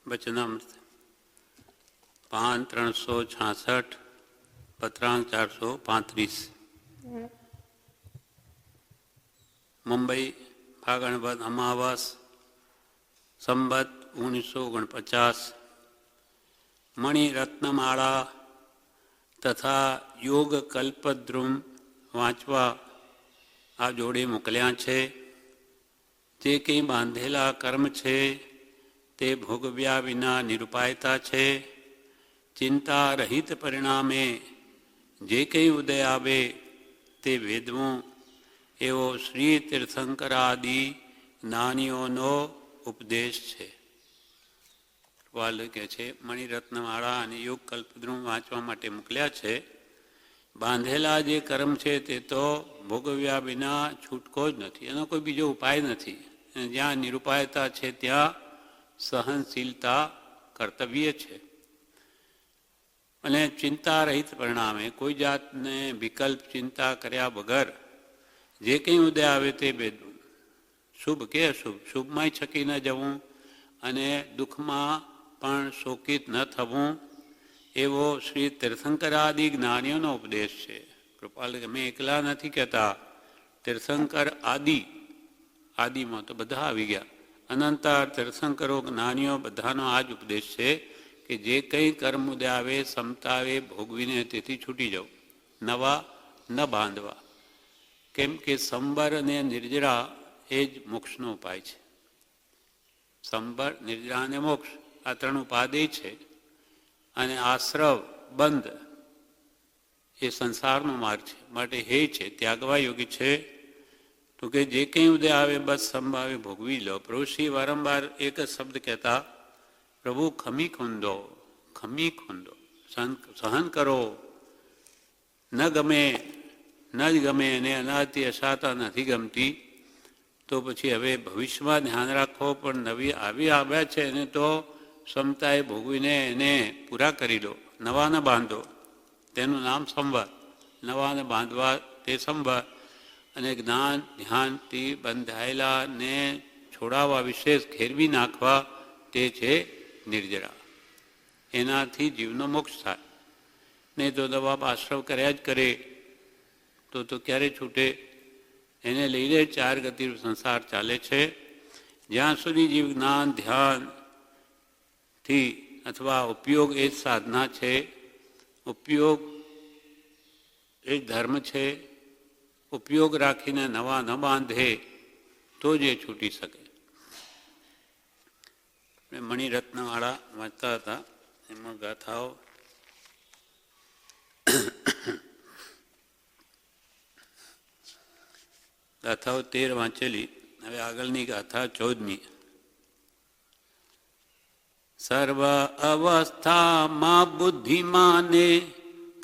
વચનામૃત પાન 366 પત્રાંક 435 મુંબઈ ફાગણ વદ અમાવાસ સંવત 1949 મણિરત્નમાળા તથા યોગ કલ્પદ્રુમ વાંચવા આ જોડે મોકલ્યા છે. જે કંઈ બાંધેલા કર્મ છે તે ભોગવ્યા વિના નિરુપાયતા છે. ચિંતા રહિત પરિણામે જે કંઈ ઉદય આવે તે વેદવું એવો શ્રી તીર્થંકરાદિ જ્ઞાનીઓનો ઉપદેશ છે. વાલ કહે છે મણિરત્નમાળા અને યોગ કલ્પદ્રુમ વાંચવા માટે મોકલ્યા છે. બાંધેલા જે કર્મ છે તે તો ભોગવ્યા વિના છૂટકો જ નથી, એનો કોઈ બીજો ઉપાય નથી. જ્યાં નિરુપાયતા છે ત્યાં સહનશીલતા કર્તવ્ય છે. અને ચિંતા રહિત પરિણામે કોઈ જાતને વિકલ્પ ચિંતા કર્યા વગર જે કંઈ ઉદય આવે તે બેદવું, શુભ કે અશુભ, શુભમાંય છકી ન જવું અને દુઃખમાં પણ શોકિત ન થવું એવો શ્રી તીર્થંકરાદિ જ્ઞાનીઓનો ઉપદેશ છે. કૃપાલ અમે એકલા નથી કહેતા, તીર્થંકર આદિમાં તો બધા આવી ગયા. અનંતર તીર્થંકરો જ્ઞાનીઓ બધાનો આ જ ઉપદેશ છે કે જે કંઈ કર્મ ઉદય આવે સમતાવે ભોગવીને તેથી છૂટી જવું, નવા ન બાંધવા. કેમ કે સંબર અને નિર્જરા એ જ મોક્ષનો ઉપાય છે. સંબર, નિર્જરા અને મોક્ષ આ ત્રણ ઉપાદેય છે. અને આશ્રવ બંધ એ સંસારનો માર્ગ છે, માટે હે છે ત્યાગવા યોગી છે. તો કે જે કંઈ ઉદય આવે બસ સંભાવે ભોગવી લો. પ્રભુશ્રી વારંવાર એક જ શબ્દ કહેતા, પ્રભુ ખમી ખૂંદો, સહન કરો. ન ગમે ન જ ગમે અને અનાદિ અશાતા નથી ગમતી તો પછી હવે ભવિષ્યમાં ધ્યાન રાખો, પણ નવી આવી આવ્યા છે એને તો ક્ષમતાએ ભોગવીને એને પૂરા કરી લો. નવાને બાંધો, તેનું નામ સંવર. નવાને બાંધવા તે સંવર. અને જ્ઞાન ધ્યાનથી બંધાયેલાને છોડાવવા, વિશેષ ખેરવી નાખવા તે છે નિર્જરા. એનાથી જીવનો મોક્ષ થાય. નહીં તો દવા આશ્રવ કર્યા જ કરે તો ક્યારે છૂટે? એને લઈને ચાર ગતિ સંસાર ચાલે છે. જ્યાં સુધી જીવ જ્ઞાન ધ્યાનથી અથવા ઉપયોગ એ જ સાધના છે, ઉપયોગ એ જ ધર્મ છે. ઉપયોગ રાખીને નવા ન બાંધે તો જ એ છૂટી શકે. મણિરત્નવાળા વાંચતા હતા, એમાં ગાથાઓ ગાથાઓ 13 વાંચેલી. હવે આગળની ગાથા 14મી. સર્વ અવસ્થામાં બુદ્ધિમાને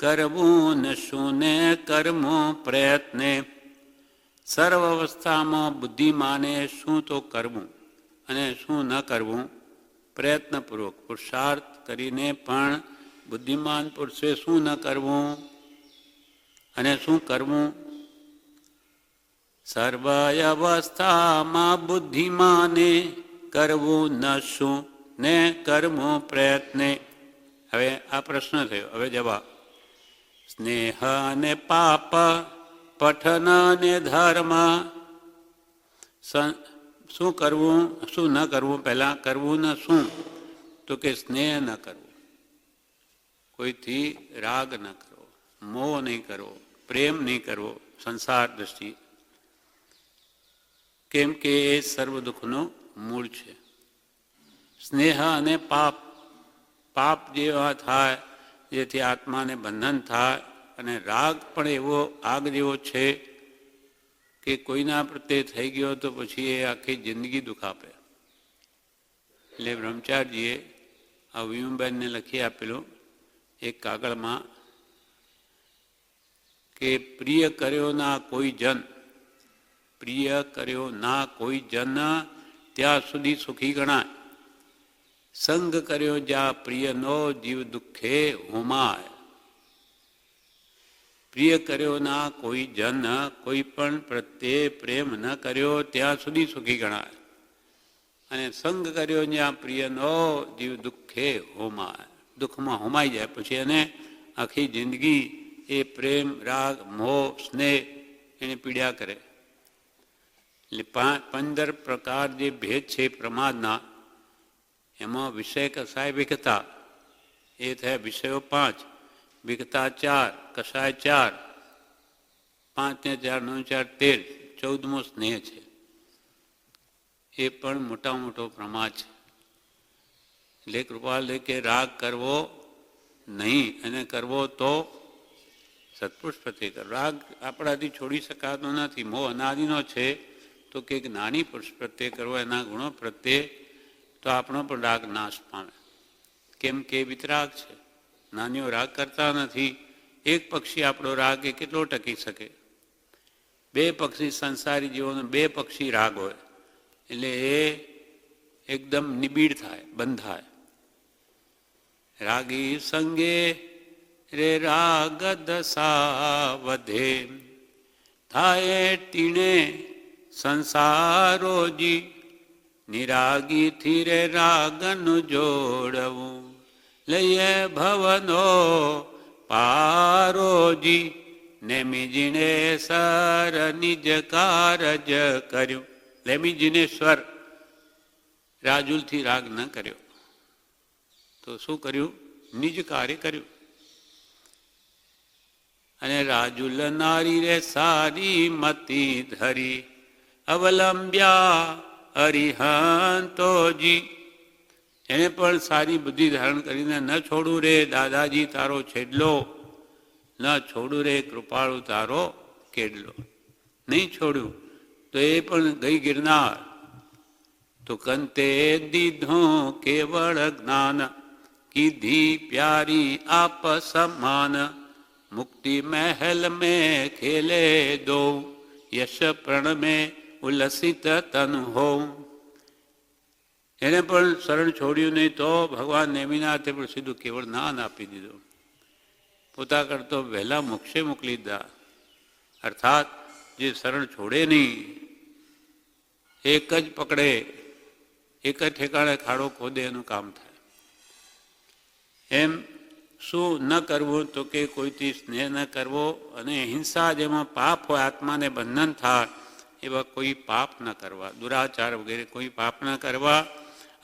કરવું ન શું ને કર્મો પ્રયત્ને. સર્વ અવસ્થામાં બુદ્ધિમાને શું તો કરવું અને શું ન કરવું, પ્રયત્નપૂર્વક પુરુષાર્થ કરીને પણ બુદ્ધિમાન પુરુષે શું ન કરવું અને શું કરવું. સર્વ અવસ્થામાં બુદ્ધિમાને કરવું ન શું ને કર્મો પ્રયત્ને. હવે આ પ્રશ્ન થયો, હવે જવાબ. સ્નેહ અને પાપ, પઠન અને ધર્મ. શું કરવું શું ન કરવું? પહેલાં કરવું ન શું? તો કે સ્નેહ ન કરવું, કોઈથી રાગ ન કરવો, મોહ નહીં કરવો, પ્રેમ નહીં કરવો સંસાર દ્રષ્ટિ. કેમ કે એ સર્વ દુઃખનું મૂળ છે. સ્નેહ અને પાપ જેવા થાય જેથી આત્માને બંધન થાય, અને રાગ પણ એવો આગ જેવો છે કે કોઈના પ્રત્યે થઈ ગયો તો પછી એ આખી જિંદગી દુઃખ આપે. એટલે બ્રહ્મચારીજીએ આ વિમબેનને લખી આપેલું એક કાગળમાં કે પ્રિય કર્યો ના કોઈ જન, પ્રિય કર્યો ના કોઈ જન ત્યાં સુધી સુખી ગણાય. સંગ કર્યો જ્યાં પ્રિયનો જીવ દુઃખે હોમાય. પ્રિય કર્યો ના કોઈ જન, કોઈ પણ પ્રત્યે પ્રેમ ન કર્યો ત્યાં સુધી સુખી ગણાય. અને સંગ કર્યો જ્યાં પ્રિયનો જીવ દુઃખે હોમાય, દુઃખમાં હોમાઈ જાય. પછી એને આખી જિંદગી એ પ્રેમ, રાગ, મોહ, સ્નેહ એને પીડ્યા કરે. એટલે 15 પ્રકાર જે ભેદ છે પ્રમાદના, એમાં વિષય કસાય વિકતા એ થયા વિષયો 5, વિકતા 4, કસાય 4, 5 ને 4, 9, 4, 13, 14મો સ્નેહ છે. એ પણ મોટા મોટો પ્રમાદ છે. એટલે કૃપાલ કે રાગ કરવો નહીં, અને કરવો તો સત્પુરુષ પ્રત્યે કરો. રાગ આપણાથી છોડી શકાતો નથી. મોહ અનાદિનો છે, તો કે જ્ઞાની પુરુષ પ્રત્યે કરવો, એના ગુણો પ્રત્યે, તો આપણો પણ રાગ નાશ પામે. કેમ કે વિતરાગ છે, નાનીઓ રાગ કરતા નથી. એક પક્ષી આપણો રાગ એ કેટલો ટકી શકે? 2 પક્ષી સંસારી જીવોનો 2 પક્ષી રાગ હોય એટલે એ એકદમ નિબીડ થાય, બંધાય. રાગી સંગે રે રાગ દશા વધે, થાય ટીણે સંસારોજી, નિરાગીથી રે રાગનું જોડવું, લઈએ ભવનો પારોજી, નેમિજીને સર નિજ કારજ કર્યું. નેમિજીને સ્વર રાજુલથી રાગ ન કર્યો તો શું કર્યું? નિજ કાર્ય કર્યું. અને રાજુલ નારી રે સારી મતી ધરી, અવલંબ્યા અરિહંતોજી, એને પણ સારી બુદ્ધિ ધારણ કરીને ન છોડું રે દાદાજી તારો છેડલો, ન છોડું રે કૃપાળુ તારો કેડલો. નહીં છોડ્યું તો એ પણ ગઈ ગિરનાર. તો કંતે દીધું કેવળ જ્ઞાન, કીધી પ્યારી આપ સમાન, મુક્તિ મહેલ મેં ખેલે દો, યશ પ્રણ મેં ઉલ્લસિત તન હો. એને પણ શરણ છોડ્યું નહીં તો ભગવાન નેમિનાથે પણ સીધું કેવળ જ્ઞાન આપી દીધું. પોતા કરતો વહેલા મોક્ષે મોકલી દીધા. અર્થાત જે શરણ છોડે નહીં, એક જ પકડે, એક જ ઠેકાણે ખાડો ખોદે, એનું કામ થાય. એમ શું ન કરવું? તો કે કોઈથી સ્નેહ ન કરવો, અને હિંસા જેમાં પાપ હોય, આત્માને બંધન થાય એવા કોઈ પાપ ન કરવા, દુરાચાર વગેરે કોઈ પાપ ન કરવા.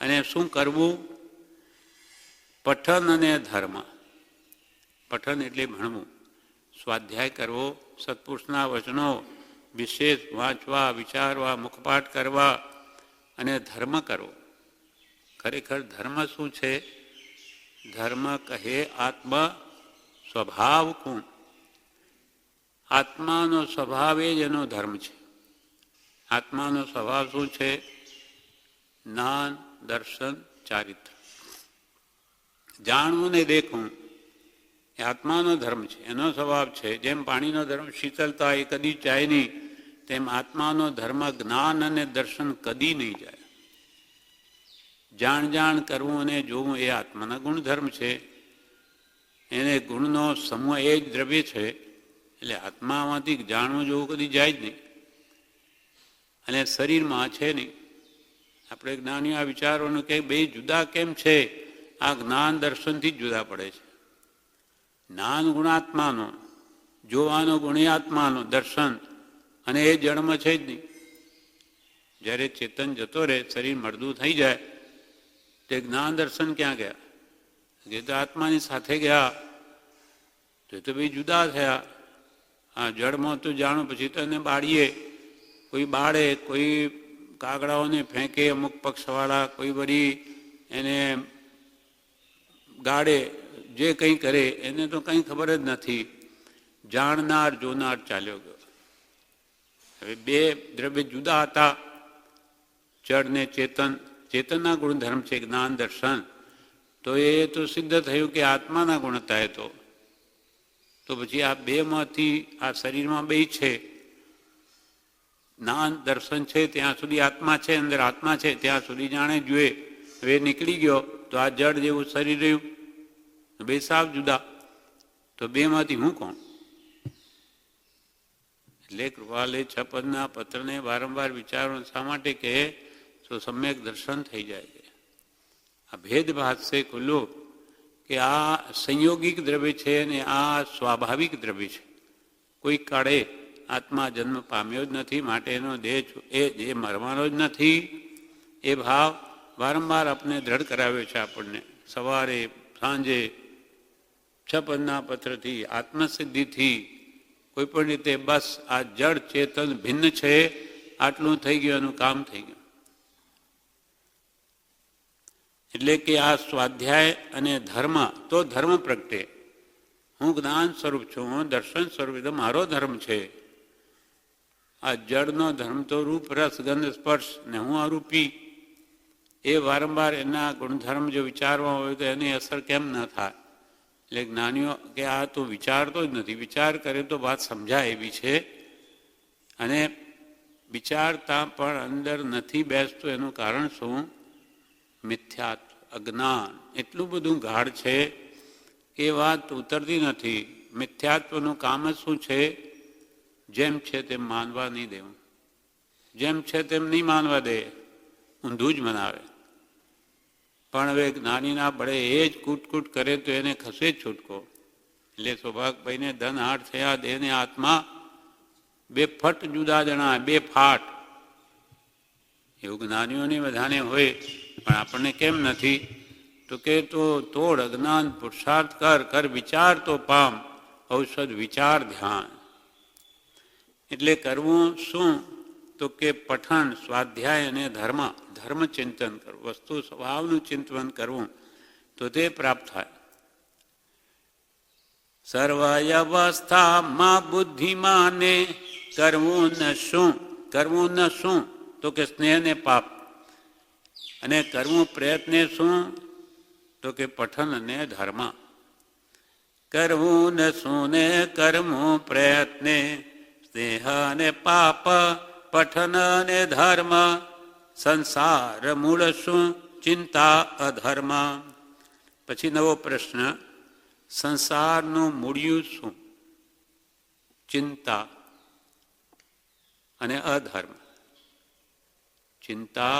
અને શું કરવું? પઠન અને ધર્મ. પઠન એટલે ભણવું, સ્વાધ્યાય કરવો, સત્પુરુષના વચનો વિશેષ વાંચવા, વિચારવા, મુખપાઠ કરવા, અને ધર્મ કરવો. ખરેખર ધર્મ શું છે? ધર્મ કહે આત્મ સ્વભાવ કોણ? આત્માનો સ્વભાવ એ જ એનો ધર્મ છે. આત્માનો સ્વભાવ શું છે? જ્ઞાન, દર્શન, ચારિત્ર. જાણવું ને દેખવું એ આત્માનો ધર્મ છે, એનો સ્વભાવ છે. જેમ પાણીનો ધર્મ શીતળતા એ કદી જાય નહીં, તેમ આત્માનો ધર્મ જ્ઞાન અને દર્શન કદી નહીં જાય. જાણ કરવું અને જોવું એ આત્માના ગુણધર્મ છે. એને ગુણનો સમૂહ એ જ દ્રવ્ય છે. એટલે આત્મામાંથી જાણવું જોવું કદી જાય જ નહીં, અને શરીરમાં છે નહીં. આપણે જ્ઞાનીઓ આ વિચારોનું કે બે જુદા કેમ છે? આ જ્ઞાન દર્શનથી જ જુદા પડે છે. જ્ઞાન ગુણાત્માનો, જોવાનો ગુણ્યાત્માનો, દર્શન, અને એ જન્મ છે જ નહીં. જ્યારે ચેતન જતો રહે, શરીર મળદું થઈ જાય, તે જ્ઞાન દર્શન ક્યાં ગયા? એ તો આત્માની સાથે ગયા. તો બે જુદા થયા. હા, જળમાં તો જાણો, પછી તો એને બાળીએ, કોઈ બાળે, કોઈ કાગડાઓને ફેંકે, અમુક પક્ષવાળા, કોઈ વળી એને ગાળે, જે કંઈ કરે એને તો કંઈ ખબર જ નથી. જાણનાર જોનાર ચાલ્યો ગયો. હવે બે દ્રવ્ય જુદા હતા, જળ ને ચેતન. ચેતનના ગુણધર્મ છે જ્ઞાન દર્શન. તો એ તો સિદ્ધ થયું કે આત્માના ગુણ હતા. તો પછી આ બેમાંથી આ શરીરમાં બે છે. જ્ઞાન દર્શન છે ત્યાં સુધી આત્મા છે, અંદર આત્મા છે ત્યાં સુધી જાણે જોઈએ. હવે નીકળી ગયો તો આ જળ જેવું શરીર રહ્યું. બે સાવ જુદા. તો બેમાંથી હું કોણ? એટલે કૃપાલે 6 પદના પત્રને વારંવાર વિચારો શા માટે કે તો સમ્યક દર્શન થઈ જાય છે. આ ભેદભાત છે ખુલ્લો કે આ સંયોગિક દ્રવ્ય છે અને આ સ્વાભાવિક દ્રવ્ય છે. કોઈ કાળે આત્મા જન્મ પામ્યો જ નથી, માટે એનો દેહ એ જે મરવાનો જ નથી, એ ભાવ વારંવાર આપણે દ્રઢ કરાવ્યો છે. આપણને સવારે સાંજે છપનના પત્રથી આત્મસિદ્ધિથી કોઈ પણ રીતે બસ આ જડ ચેતન ભિન્ન છે, આટલું થઈ ગયું, એનું કામ થઈ ગયું. એટલે કે આ સ્વાધ્યાય અને ધર્મ તો ધર્મ પ્રગટે. હું જ્ઞાન સ્વરૂપ છું, હું દર્શન સ્વરૂપ, તો મારો ધર્મ છે. આ જડનો ધર્મ તો રૂપ રસ ગંધ સ્પર્શ ને હું અરૂપી, એ વારંવાર એના ગુણધર્મ જો વિચારવા હોય તો એની અસર કેમ ન થાય? એટલે જ્ઞાનીઓ કે આ તો વિચારતો જ નથી, વિચાર કરે તો વાત સમજાય એવી છે. અને વિચારતા પણ અંદર નથી બેસતું. એનું કારણ શું? મિથ્યાત્વ, અજ્ઞાન એટલું બધું ગાઢ છે કે વાત ઉતરતી નથી. મિથ્યાત્વનું કામ જ શું છે? જેમ છે તેમ માનવા નહીં દેવું. જેમ છે તેમ નહીં માનવા દે, ઊંધું જ મનાવે. પણ હવે જ્ઞાનીના બળે એ જ કૂટકૂટ કરે તો એને ખસે જ છૂટકો. એટલે સૌભાગભાઈને ધન હાટ થયા, દેહને આત્મા બે ફટ જુદા જણા, બે ફાટ. એવું જ્ઞાનીઓને બધાને હોય, પણ આપણને કેમ નથી? તો કે તો તોડ અજ્ઞાન પુરુષાર્થ કર, કર વિચાર તો પામ, ઔષધ વિચાર ધ્યાન. એટલે કરવું શું? તો કે પઠન, સ્વાધ્યાય અને ધર્મ, ધર્મ ચિંતન કરવું, વસ્તુ સ્વભાવનું ચિંતન કરવું, તો તે પ્રાપ્ત થાય. સર્વયવસ્થામાં બુદ્ધિમાને કરવું ન શું? કરવું ન શું? તો કે સ્નેહ ને પાપ. અને કરવું પ્રયત્ને શું? તો કે પઠન અને ધર્મ. કરવું ન શું ને કરવું પ્રયત્ને સ્નેહ અને પાપ, પઠન અને ધર્મ. સંસાર મૂળ શું? ચિંતા અધર્મ. પછી નવો પ્રશ્ન, સંસારનું મૂળિયું શું? ચિંતા અને અધર્મ. ચિંતા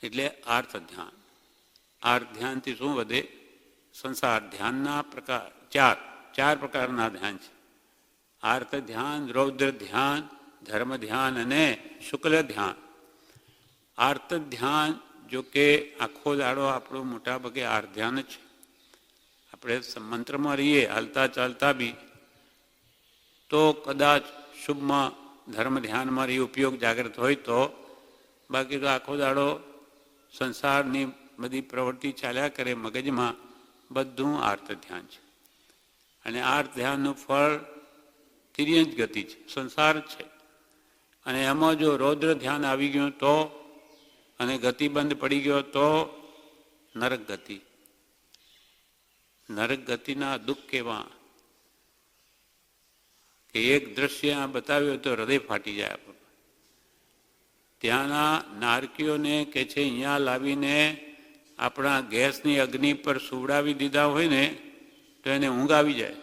એટલે આર્થ ધ્યાન. આર્થ ધ્યાનથી શું વધે? સંસાર. ધ્યાનના પ્રકાર ચાર પ્રકારના ધ્યાન છે. આર્થ ધ્યાન, રૌદ્ર ધ્યાન, ધર્મ ધ્યાન અને શુક્લ ધ્યાન. આર્થ ધ્યાન જો કે આખો દાડો આપણો મોટા ભાગે આર્થ ધ્યાન જ છે. આપણે મંત્રમાં રહીએ, હાલતા ચાલતા બી, તો કદાચ શુભમાં ધર્મ ધ્યાનમાં એ ઉપયોગ જાગૃત હોય તો, બાકી તો આખો દાડો સંસારની બધી પ્રવૃત્તિ ચાલ્યા કરે મગજમાં, બધું આર્ત ધ્યાન છે. અને આર્ત ધ્યાનનું ફળ તિર્યંચ ગતિ છે, સંસાર છે. અને એમાં જો રૌદ્ર ધ્યાન આવી ગયું તો, અને ગતિ બંધ પડી ગયો તો નરક ગતિ. નરક ગતિના દુઃખ કેવા કે એક દ્રશ્ય બતાવ્યું તો હૃદય ફાટી જાય. ત્યાંના નારકીઓને કે છે અહીંયા લાવીને આપણા ગેસની અગ્નિ પર સુવડાવી દીધા હોય ને તો એને ઊંઘ આવી જાય,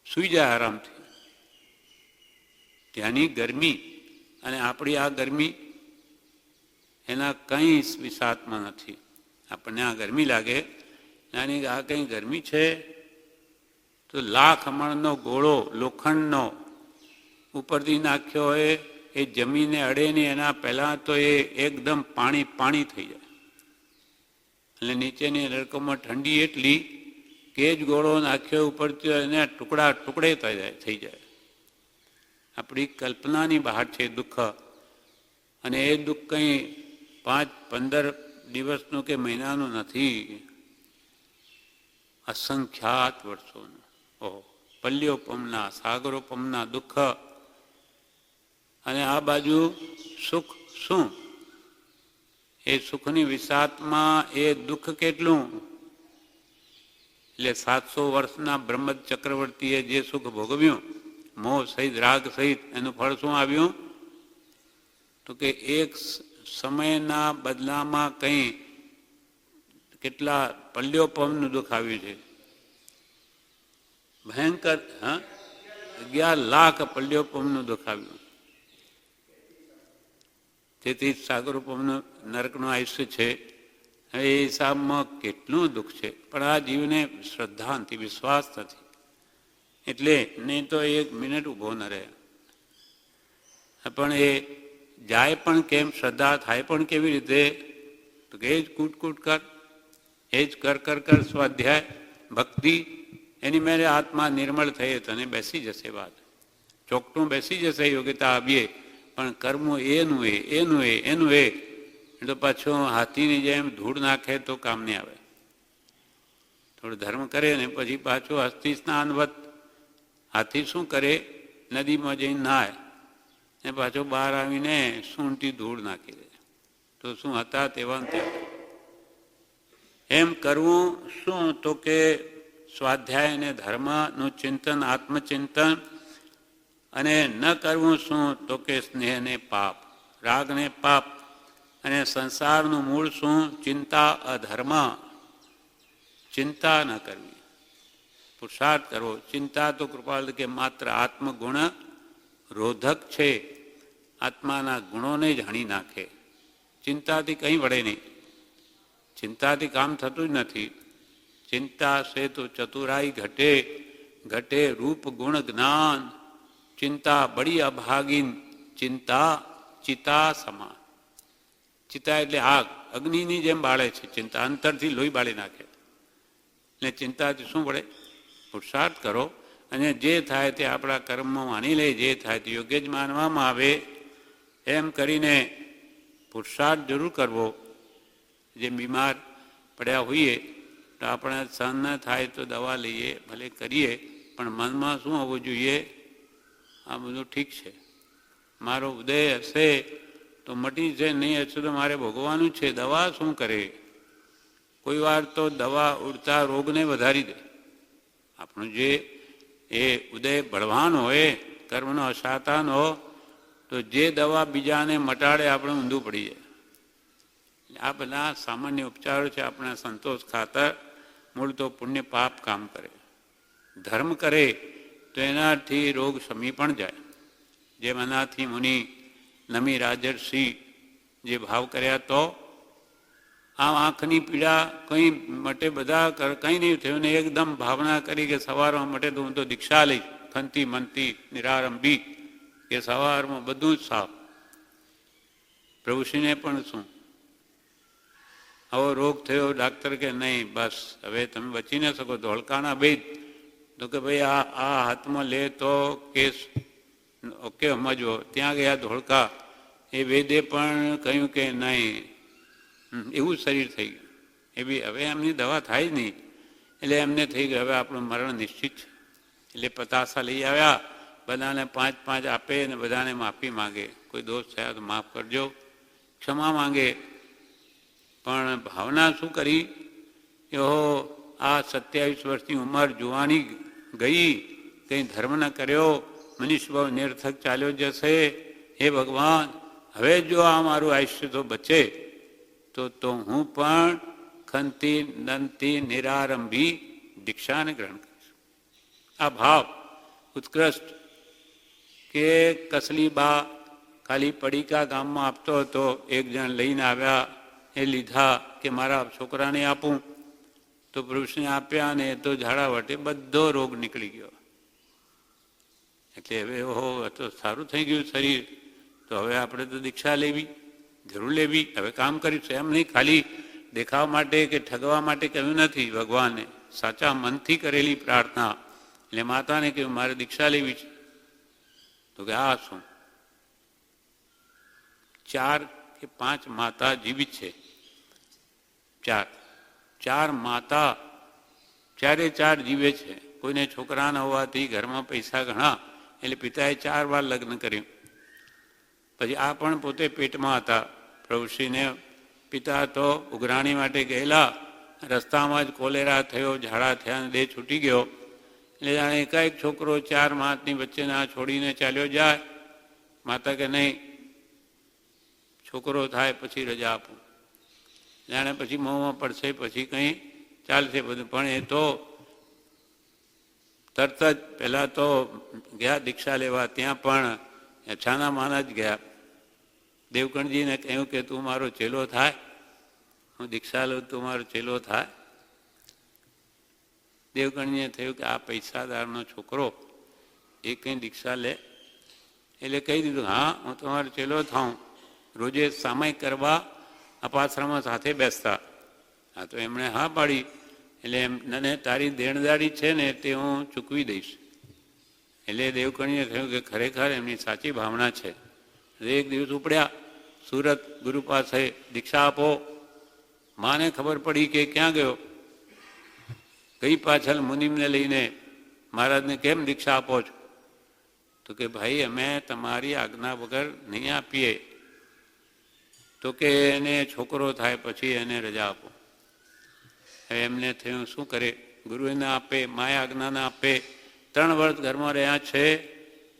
સૂઈ જાય આરામથી. ત્યાંની ગરમી અને આપણી આ ગરમી એના કંઈ વિસાતમાં નથી. આપણને આ ગરમી લાગે, નાની આ કંઈ ગરમી છે તો લાખ અમણનો ગોળો લોખંડનો ઉપરથી નાખ્યો હોય, એ જમીને અડે નહીં એના પહેલાં તો એ એકદમ પાણી પાણી થઈ જાય. એટલે નીચેની નળકોમાં ઠંડી એટલી કે જ ગોળો નાખ્યો ઉપરથી એને ટુકડા ટુકડે થઈ જાય. આપણી કલ્પનાની બહાર છે દુઃખ. અને એ દુઃખ કંઈ 5-15 દિવસનું કે મહિનાનું નથી, અસંખ્યાત વર્ષોનું. ઓહો, પલ્યોપમના સાગરોપમના દુઃખ. અને આ બાજુ સુખ શું? એ સુખની વિસાતમાં એ દુઃખ કેટલું? એટલે 700 વર્ષના બ્રહ્મ ચક્રવર્તીએ જે સુખ ભોગવ્યું, મોહ સહિત રાગ સહિત, એનું ફળ શું આવ્યું? તો કે એક સમયના બદલામાં કંઈ કેટલા પલ્યોપમનું દુઃખ આવ્યું છે. ભયંકર. 11 લાખ પલ્યોપમનું દુઃખ આવ્યું. તેથી સાગરોપમનું નરકનું આયુષ્ય છે. હવે એ હિસાબમાં કેટલું દુઃખ છે, પણ આ જીવને શ્રદ્ધા નથી, વિશ્વાસ નથી, એટલે નહીં તો એક મિનિટ ઊભો ન રહે. પણ એ જાય પણ કેમ, શ્રદ્ધા થાય પણ કેવી રીતે? તો કે એ જ કૂટ કર, એ જ કર સ્વાધ્યાય ભક્તિ, એની મેળે આત્મા નિર્મળ થઈ તને બેસી જશે વાત, ચોકટું બેસી જશે યોગ્યતા આવીએ. પણ કર્મ એનું એ તો પાછું હાથીની જેમ ધૂળ નાખે તો કામ નહીં આવે. થોડું ધર્મ કરે ને પછી પાછું હસ્તી સ્નાનવત. હાથી શું કરે? નદીમાં જઈને નાય ને પાછો બહાર આવીને સૂંટી ધૂળ નાખી દે. તો શું હતા તેવા ત્યાં. એમ કરવું શું? તો કે સ્વાધ્યાય અને ધર્મનું ચિંતન, આત્મચિંતન. અને ન કરવું શું? તો કે સ્નેહને પાપ, રાગને પાપ. અને સંસારનું મૂળ શું? ચિંતા, અધર્મ. ચિંતા ન કરવી, પુરુષાર્થ કરવો. ચિંતા તો કૃપાલ કે માત્ર આત્મગુણ રોધક છે, આત્માના ગુણોને જ હણી નાખે. ચિંતાથી કંઈ વળે નહીં, ચિંતાથી કામ થતું જ નથી. ચિંતા છે તો ચતુરાઈ ઘટે રૂપ ગુણ જ્ઞાન. ચિંતા બડી અભાગીન, ચિંતા ચિતા સમાન. ચિતા એટલે આગ, અગ્નિની જેમ બાળે છે ચિંતા, અંતરથી લોહી બાળી નાખે. એટલે ચિંતાથી શું વળે? પુરુષાર્થ કરો અને જે થાય તે આપણા કર્મમાં માની લે, જે થાય તે યોગ્ય જ માનવામાં આવે. એમ કરીને પુરુષાર્થ જરૂર કરવો. જે બીમાર પડ્યા હોઈએ તો આપણે સહન ન થાય તો દવા લઈએ, ભલે કરીએ, પણ મનમાં શું હોવું જોઈએ? આ બધું ઠીક છે, મારો ઉદય હશે તો મટી છે, નહીં હશે તો મારે ભોગવવાનું છે. દવા શું કરે? કોઈ વાર તો દવા ઉડતા રોગને વધારી દે. આપણું જે એ ઉદય બળવાન હોય, કર્મનો અસાતાન હો, તો જે દવા બીજાને મટાડે આપણે ઊંધું પડી જાય. આ બધા સામાન્ય ઉપચારો છે આપણા સંતોષ ખાતર. મૂળ તો પુણ્ય પાપ કામ કરે. ધર્મ કરે તો એનાથી રોગ શમી પણ જાય. જેમ અનાથી મુનિ નમી રાજર્ષિ જે ભાવ કર્યા, તો આ આંખની પીડા કંઈ મટે, બધા કંઈ નહીં થયું ને એકદમ ભાવના કરી કે સવારમાં મટે તો હું તો દીક્ષા લઈશ, ખંતી મનતી નિરારંભી, કે સવારમાં બધું જ સાફ. પ્રભુશ્રીને પણ શું આવો રોગ થયો, ડાક્ટર કે નહીં બસ હવે તમે બચી ન શકો, ધોળકાના બેદ. તો કે ભાઈ આ હાથમાં લે તો કેસ ઓકે સમજો. ત્યાં ગયા ધોળકા, એ વેદે પણ કહ્યું કે નહીં, એવું શરીર થઈ ગયું. એ બી હવે એમની દવા થાય જ નહીં. એટલે એમને થઈ ગયું હવે આપણું મરણ નિશ્ચિત છે. એટલે પતાસા લઈ આવ્યા, બધાને 5-5 આપે ને બધાને માફી માગે. કોઈ દોષ થયા તો માફ કરજો, ક્ષમા માંગે. પણ ભાવના શું કરી? એહો આ 27 વર્ષની ઉંમર જુવાની ગઈ, કંઈ ધર્મ ન કર્યો, મનુષ્ય ભાવ નિરર્થક ચાલ્યો જશે. હે ભગવાન, હવે જો આ મારું આયુષ્ય તો બચે તો હું પણ ખંતી દંતી નિરારંભી દીક્ષાને ગ્રહણ કરીશ. આ ભાવ ઉત્કૃષ્ટ. કે કસલી બા ખાલી પડીકા ગામમાં આપતો હતો, એક જણ લઈને આવ્યા, એ લીધા કે મારા છોકરાને આપું. તો પુરુષને આપ્યા ને તો ઝાડા વટે બધો રોગ નીકળી ગયો. એટલે હવે ઓહો તો સારું થઈ ગયું શરીર, તો હવે આપણે તો દીક્ષા લેવી, જરૂર લેવી, હવે કામ કરીશું. એમ નહીં ખાલી દેખાવા માટે કે ઠગવા માટે કહ્યું નથી ભગવાને, સાચા મનથી કરેલી પ્રાર્થના. એટલે માતાને કહ્યું મારે દીક્ષા લેવી છે. તો કે આ શું? 4 કે 5 માતા જીવિત છે. 4 માતા, 4 જીવે છે. કોઈને છોકરા ન હોવાથી ઘરમાં પૈસા ઘણા, એટલે પિતાએ 4 વાર લગ્ન કર્યું. પછી આ પણ પોતે પેટમાં હતા. પ્રભુશ્રીને પિતા તો ઉઘરાણી માટે ગયેલા, રસ્તામાં જ કોલેરા થયો, ઝાડા થયા, દેહ છૂટી ગયો. એટલે જાણે એકાએક છોકરો 4 માસની વચ્ચેના છોડીને ચાલ્યો જાય. માતા કે નહીં, છોકરો થાય પછી રજા આપું. જાણે પછી મોંમાં પડશે, પછી કંઈ ચાલશે બધું. પણ એ તો તરત જ પહેલાં તો ગયા દીક્ષા લેવા, ત્યાં પણ છાના માના જ ગયા. દેવકણજીને કહ્યું કે તું મારો ચેલો થાય, હું દીક્ષા લઉં તું મારો ચેલો થાય. દેવકણજીને થયું કે આ પૈસાદારનો છોકરો એ કંઈ દીક્ષા લે, એટલે કહી દીધું હા હું તમારો ચેલો થાઉં, રોજે સામાયિક કરવા અપાશ્રમમાં સાથે બેસતા. હા તો એમણે હા પાડી, એટલે એમને તારી દેણદારી છે ને તે હું ચૂકવી દઈશ. એટલે દેવકણીએ કહ્યું કે ખરેખર એમની સાચી ભાવના છે. એક દિવસ ઉપડ્યા સુરત ગુરુ પાસે, દીક્ષા આપો. માને ખબર પડી કે ક્યાં ગયો, ગઈ પાછળ મુનિમને લઈને મહારાજને કેમ દીક્ષા આપો છો? તો કે ભાઈ અમે તમારી આજ્ઞા વગર નહીં આપીએ. તો કે એને છોકરો થાય પછી એને રજા આપો. એમને થયું શું કરે, ગુરુએ ના આપે, માએ આજ્ઞા ના આપે. 3 વર્ષ ઘરમાં રહ્યા છે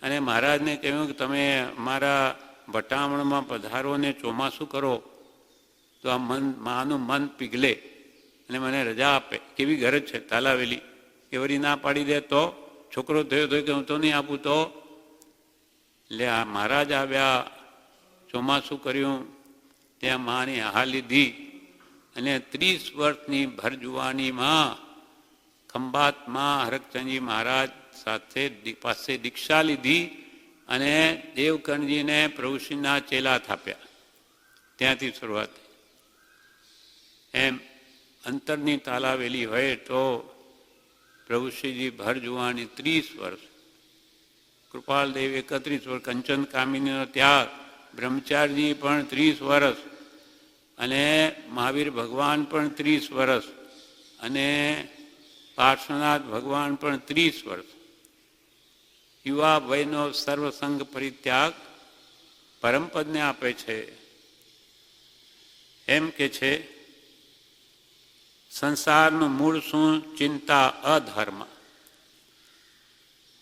અને મહારાજને કહ્યું કે તમે મારા ભટામણમાં પધારો ને ચોમાસું કરો તો આ માનું મન પીગલે અને મને રજા આપે. કેવી ગરજ છે તાલાવેલી, એ વળી ના પાડી દે તો છોકરો થયો તો કે હું તો નહીં આપું તો. એટલે આ મહારાજ આવ્યા, ચોમાસું કર્યું, ત્યાં માની આહા લીધી અને 30 વર્ષની ભર જુવાનીમાં ખંભાતમાં હરકચંદજી મહારાજ પાસે દીક્ષા લીધી અને દેવકણજીને પ્રભુશ્રીના ચેલા થાપ્યા. ત્યાંથી શરૂઆત. એમ અંતરની તાલાવેલી હોય તો પ્રભુશ્રીજી ભર જુવાની 30 વર્ષ, કૃપાલદેવ 31 વર્ષ, કંચન કામિનીનો ત્યાગ, બ્રહ્મચારીજી પણ 30 વર્ષ અને મહાવીર ભગવાન પણ 30 વર્ષ અને પાર્શ્વનાથ ભગવાન પણ 30 વર્ષ. યુવા વયનો સર્વસંગ પરિત્યાગ પરમપદને આપે છે. એમ કે છે સંસારનું મૂળ શું? ચિંતા અધર્મ.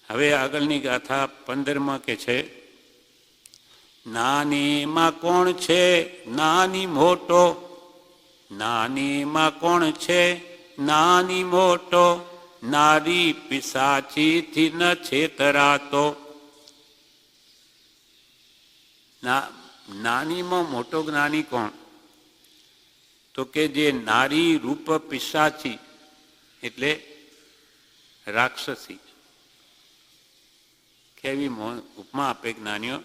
હવે આગળની ગાથા 15માં કે છે નાનીમાં કોણ છે નાની મોટો, નાનીમાં કોણ છે નાની મોટો, નારી પિશાચીથી ન છેતરાતો. નાનીમાં મોટો જ્ઞાની કોણ? તો કે જે નારી રૂપ પિશાચી એટલે રાક્ષસી. કેવી ઉપમા આપે જ્ઞાનીઓ.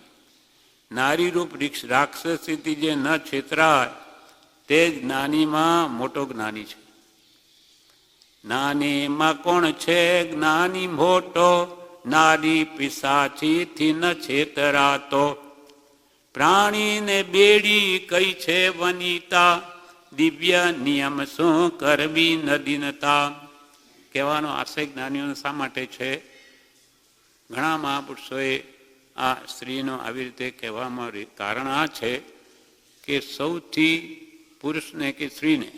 નારી રૂપ રાક્ષસીથી જે ન છેતરાય તે જ જ્ઞાનીમાં મોટો જ્ઞાની છે. નાનીમાં કોણ છે જ્ઞાની મોટો, નારી પિશાચીથી ન છેતરાતો. પ્રાણીને બેડી કઈ છે વનિતા, દિવ્ય નિયમ શું કરવી નદીનતા. કહેવાનો આશય જ્ઞાનીઓને શા માટે છે? ઘણા મહાપુરુષોએ આ સ્ત્રીનો આવી રીતે કહેવામાં કારણ આ છે કે સૌથી પુરુષને કે સ્ત્રીને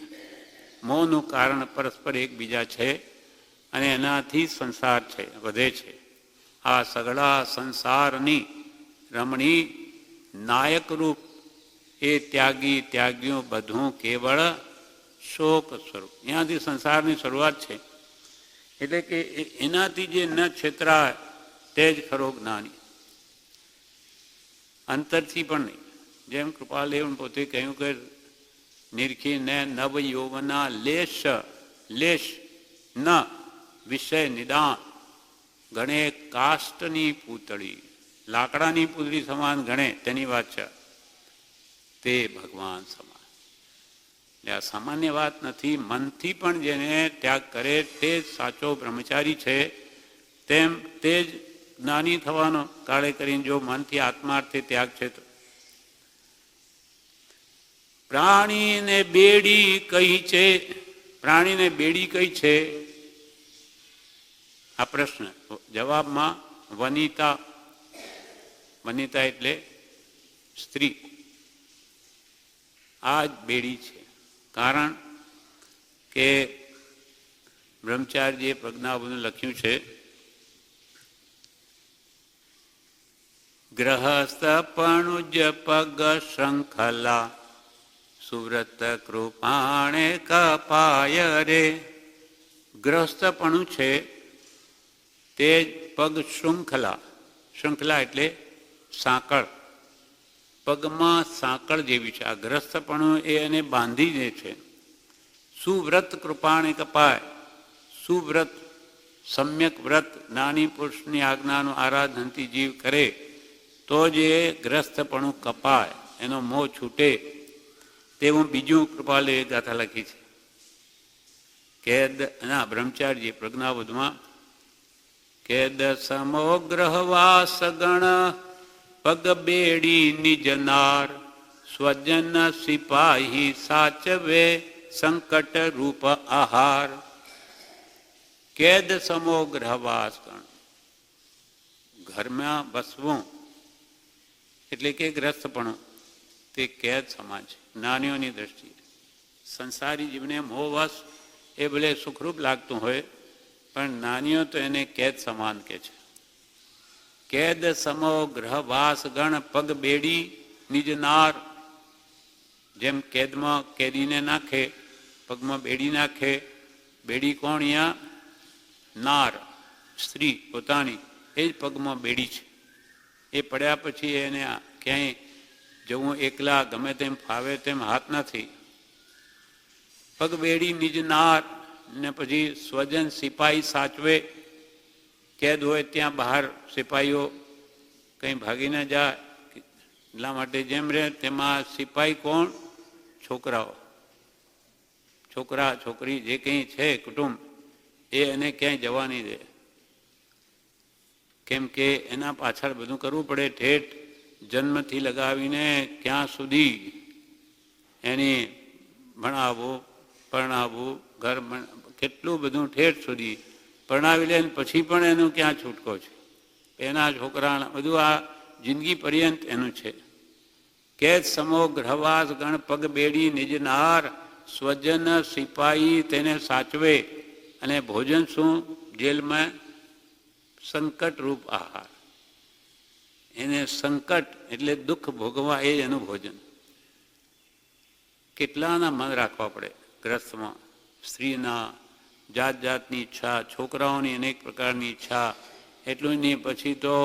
મોહનું કારણ પરસ્પર એકબીજા છે અને એનાથી સંસાર છે વધે છે. આ સગળા સંસારની રમણી નાયકરૂપ એ ત્યાગીઓ બધું કેવળ શોક સ્વરૂપ. ત્યાંથી સંસારની શરૂઆત છે. એટલે કે એનાથી જે ન છેતરાય તે જ ખરો જ્ઞાની, અંતરથી પણ નહીં. જેમ કૃપાલદેવ પોતે કહ્યું કે નિરખીને નવ યૌવના લેશ ન વિષય નિદાન, ગણે કાષ્ટની પૂતળી, લાકડાની પૂતળી સમાન ગણે તેની વાત છે, તે ભગવાન સમાન. એટલે આ સામાન્ય વાત નથી. મનથી પણ જેને ત્યાગ કરે તે જ સાચો બ્રહ્મચારી છે. તેમ તે જ જ્ઞાની થવાનો. કાળે કરીને જો મનથી આત્માર્થે ત્યાગ છે તો. પ્રાણીને બેડી કઈ છે, પ્રાણીને બેડી કઈ છે આ પ્રશ્ન. જવાબમાં વનિતા, વનિતા એટલે સ્ત્રી, આ જ બેડી છે. કારણ કે બ્રહ્મચારીજીએ પ્રજ્ઞાબોધમાં લખ્યું છે ગ્રહસ્થપણુજ પગ શૃંખલા, સુરત કૃપાણે કપાય રે. ગ્રહસ્થપણું છે તે પગ શૃંખલા, શૃંખલા એટલે સાંકળ, પગમાં સાંકળ જેવી છે. આ ગ્રસ્તપણું એ એને બાંધી દે છે. સુવ્રત કૃપાણે કપાય. સુવ્રત સમ્યક વ્રત જ્ઞાની પુરુષની આજ્ઞાનું આરાધનથી જીવ કરે તો જ એ ગ્રસ્તપણું કપાય, એનો મોહ છૂટે. તેવું બીજું કૃપાલે ગાથા લખી છે. કેદ બ્રહ્મચારી પ્રજ્ઞાબોધમાં કેદ સમોગ્રહવાસ ગણ પગ બેડી નિજનાર સ્વજન સિપાહી સાચવે સંકટ રૂપ આહાર. કેદ સમોગ્રહવાસ ગણ, ઘરમાં બસવું એટલે કે ગ્રસ્તપણું તે કેદ સમાન છે જ્ઞાનીઓની દ્રષ્ટિએ. સંસારી જીવને મોહવશ એ ભલે સુખરૂપ લાગતું હોય પણ જ્ઞાનીઓ તો એને કેદ સમાન કે છે. કેદ સમો ગ્રહવાસ ગણ પગ બેડી નિજનાર. જેમ કેદમાં કેદીને નાખે, પગમાં બેડી નાખે. બેડી કોણ? અહીંયા નાર, સ્ત્રી પોતાની, એ જ પગમાં બેડી છે. એ પડ્યા પછી એને ક્યાંય જવું એકલા ગમે તેમ ફાવે તેમ હાથ નથી. પગ બેડી નિજનાર. ને પછી સ્વજન સિપાહી સાચવે. કેદ હોય ત્યાં બહાર સિપાહીઓ કંઈ ભાગી ન જાય એટલા માટે જેમ રહે તેમાં સિપાહી કોણ? છોકરાઓ, છોકરા છોકરી જે કંઈ છે કુટુંબ, એ એને ક્યાંય જવા નહીં દે. કેમ કે એના પાછળ બધું કરવું પડે. ઠેઠ જન્મથી લગાવીને ક્યાં સુધી એની ભણાવવું, પરણાવવું, ઘર કેટલું બધું ઠેઠ સુધી પરણાવી લે પછી પણ એનું ક્યાં છૂટકો છે? એના છોકરા બધું આ જિંદગી પર્યંત એનું છે. કેદ સમો ગ્રહવાસ ગણ પગ બેડી નિજનાર સ્વજન સિપાહી તેને સાચવે. અને ભોજન શું? જેલમાં સંકટ રૂપ આહાર. એને સંકટ એટલે દુઃખ ભોગવા એ જ એનું ભોજન. કેટલાના મન રાખવા પડે ગ્રસ્તમાં. સ્ત્રીના જાત જાતની ઈચ્છા, છોકરાઓની અનેક પ્રકારની ઈચ્છા. એટલું નહીં, પછી તો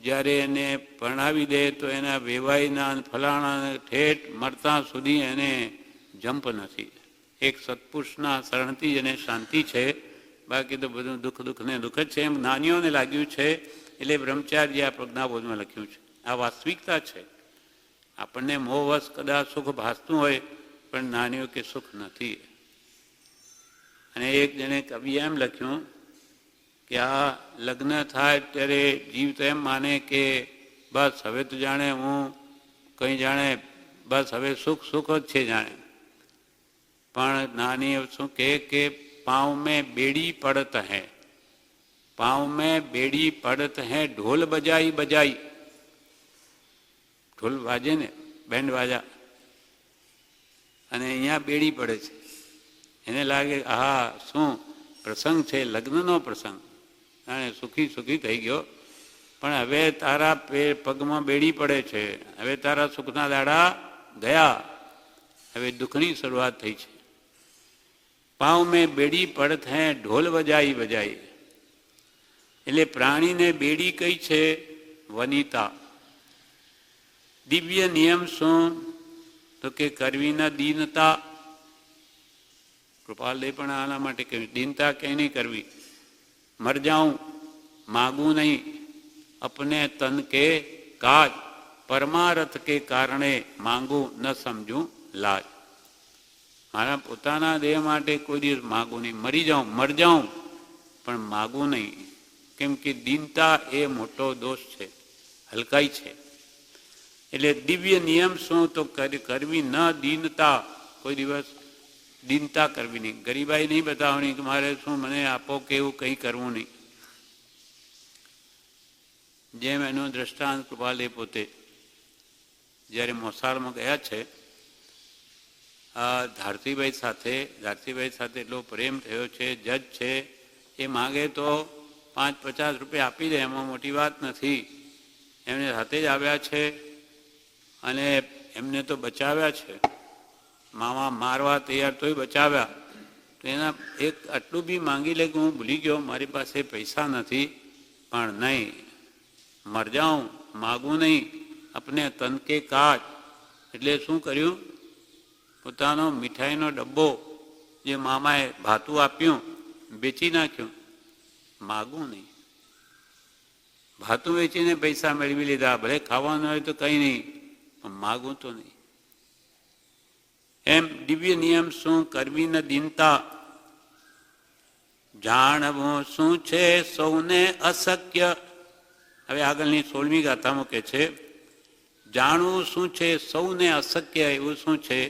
જ્યારે એને પરણાવી દે તો એના વેવાઈના ફલાણા ઠેઠ મરતા સુધી એને જંપ નથી. એક સત્પુરુષના શરણથી જ એને શાંતિ છે, બાકી તો બધું દુઃખ ને દુઃખ જ છે. એમ જ્ઞાનીઓને લાગ્યું છે. એટલે બ્રહ્મચારી આ પ્રજ્ઞાબોધમાં લખ્યું છે. આ વાસ્તવિકતા છે. આપણને મોહવશ કદાચ સુખ ભાસતું હોય પણ જ્ઞાનીઓ કે સુખ નથી. અને એક જણે કવિએ એમ લખ્યું કે આ લગ્ન થાય ત્યારે જીવ તો એમ માને કે બસ હવે તો જાણે હું કંઈ જાણે બસ હવે સુખ સુખ જ છે જાણે. પણ નાની શું કે પાँव में बेड़ी पड़त है, पाँव में बेड़ी पड़त है ढोल बजाई बजाई. ઢોલ વાજે ને, બેન્ડ વાજા, અને અહીંયા બેડી પડે છે. એને લાગે હા શું પ્રસંગ છે, લગ્નનો પ્રસંગ, અને સુખી સુખી થઈ ગયો. પણ હવે તારા પગમાં બેડી પડે છે, હવે તારા સુખના દાડા ગયા, હવે દુઃખની શરૂઆત થઈ છે. પાँव में बेड़ी पड़त है ढोल बजाई बजाई. એટલે પ્રાણીને બેડી કઈ છે? વનિતા. દિવ્ય નિયમ શું? તો કે કરવી ન દીનતા. કૃપાલદે પણ આના માટે કહ્યું દીનતા ક્યાંય નહીં કરવી. મર જાઉં માગું નહીં. अपने तन के काज परमारथ के कारणे मांगू न समझूं लाज. મારા પોતાના દેહ માટે કોઈ દિવસ માગું નહીં. મરી જાઉં, મર જાઉં, પણ માગું નહીં. કેમ કે દીનતા એ મોટો દોષ છે, હલકાઈ છે. એટલે દિવ્ય નિયમ શું? તો કરવી ન દીનતા. કોઈ દિવસ દીનતા કરવી નહીં, ગરીબાઈ નહીં બતાવવાની કે મારે શું મને આપો કે એવું કંઈ કરવું નહીં. જેમ એનું દ્રષ્ટાંત કૃપાલે પોતે જ્યારે મોસાળમાં ગયા છે, ધારતીભાઈ સાથે એટલો પ્રેમ થયો છે. જજ છે, એ માગે તો 5-50 રૂપિયા આપી દે, એમાં મોટી વાત નથી. એમને સાથે જ આવ્યા છે અને એમને તો બચાવ્યા છે. મામા મારવા તૈયાર તોય બચાવ્યા. તો એના એક આટલું બી માંગી લે કે હું ભૂલી ગયો, મારી પાસે પૈસા નથી, પણ નહીં, મર જાઉં માગું નહીં. अपने तन के काज એટલે શું કર્યું? પોતાનો મીઠાઈનો ડબ્બો જે મામાએ ભાતું આપ્યું વેચી નાખ્યું. માગું નહીં. ભાતું વેચીને પૈસા મેળવી લીધા, ભલે ખાવાનું હોય તો કંઈ નહીં, પણ માગું તો નહીં. એમ દિવ્ય નિયમ શું કરવી ન દીનતા, જાણવું શું છે સૌને અશક્ય. હવે આગળની 16મી ગાથામાં કે છે જાણવું શું છે સૌને અશક્ય. એવું શું છે?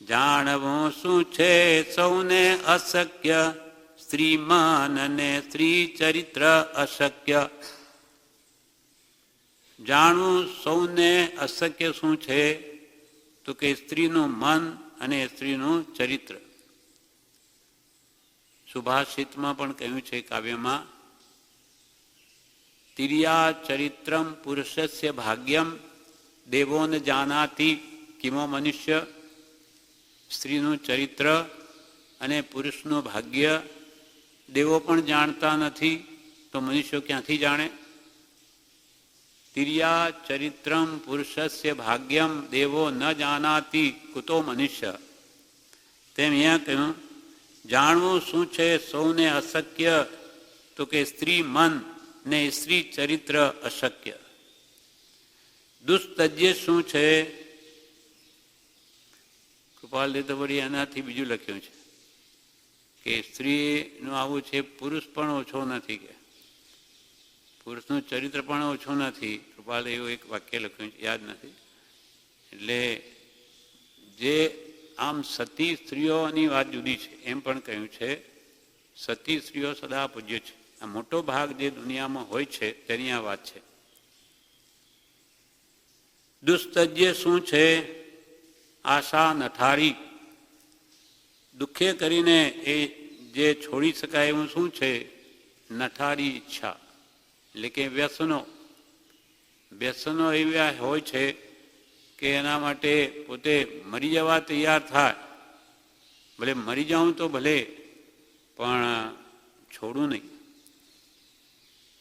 જાણવું શું છે સૌને અશક્ય, સ્ત્રીમન અને સ્ત્રી ચરિત્ર અશક્ય. જાણવું સૌને અશક્ય શું છે? તો કે સ્ત્રીનું મન અને સ્ત્રીનું ચરિત્ર. સુભાષિતમાં પણ કહ્યું છે કાવ્યમાં, તિર્યા ચરિત્રમ પુરુષસ્ય ભાગ્યમ દેવો ન જાનાતિ કિમો મનુષ્ય. સ્ત્રીનું ચરિત્ર અને પુરુષનું ભાગ્ય દેવો પણ જાણતા નથી, તો મનુષ્યો ક્યાંથી જાણે? તિર્યા ચરિત્રમ પુરુષસ્ય ભાગ્યમ દેવો ન જાનાતિ કુતો મનુષ્ય. તેમ અહીંયા કહ્યું જાણવું શું છે સૌને અશક્ય, તો કે સ્ત્રી મન ને સ્ત્રી ચરિત્ર અશક્ય. દુસ્તજ્ય શું છે? કૃપાલદે તો વળી એનાથી બીજું લખ્યું છે કે સ્ત્રીનું આવું છે, પુરુષ પણ ઓછો નથી, કે પુરુષનું ચરિત્ર પણ ઓછું નથી. કૃપાલદે એવું એક વાક્ય લખ્યું છે, યાદ નથી. એટલે જે આમ સતી સ્ત્રીઓની વાત જુદી છે, એમ પણ કહ્યું છે સતી સ્ત્રીઓ સદા પૂજ્ય છે. આ મોટો ભાગ જે દુનિયામાં હોય છે તેની આ વાત છે. દુસ્તજ્ય શું છે? આશા નઠારી. દુઃખે કરીને એ જે છોડી શકાય એવું શું છે? નઠારી ઈચ્છા, એટલે કે વ્યસનો. વ્યસનો એવા હોય છે કે એના માટે પોતે મરી જવા તૈયાર થાય. ભલે મરી જાઉં તો ભલે, પણ છોડું નહીં.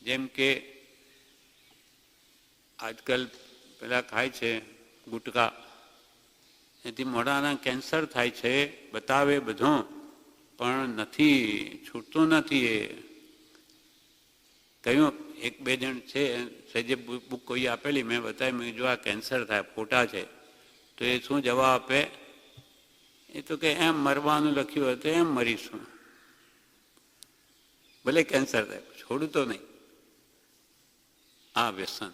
જેમ કે આજકાલ પેલા ખાય છે ગુટકા, એથી મોઢાના કેન્સર થાય છે, બતાવે બધું, પણ નથી છૂટતું નથી. એ કહ્યું એક બે જણ છે, જે બુક કોઈ આપેલી મેં બતાવી, મેં જો આ કેન્સર થાય, ફોટા છે, તો એ શું જવાબ આપે? એ તો કે એમ મરવાનું લખ્યું હતું એમ મરીશું, ભલે કેન્સર થાય, છોડું તો નહીં. આ વ્યસન.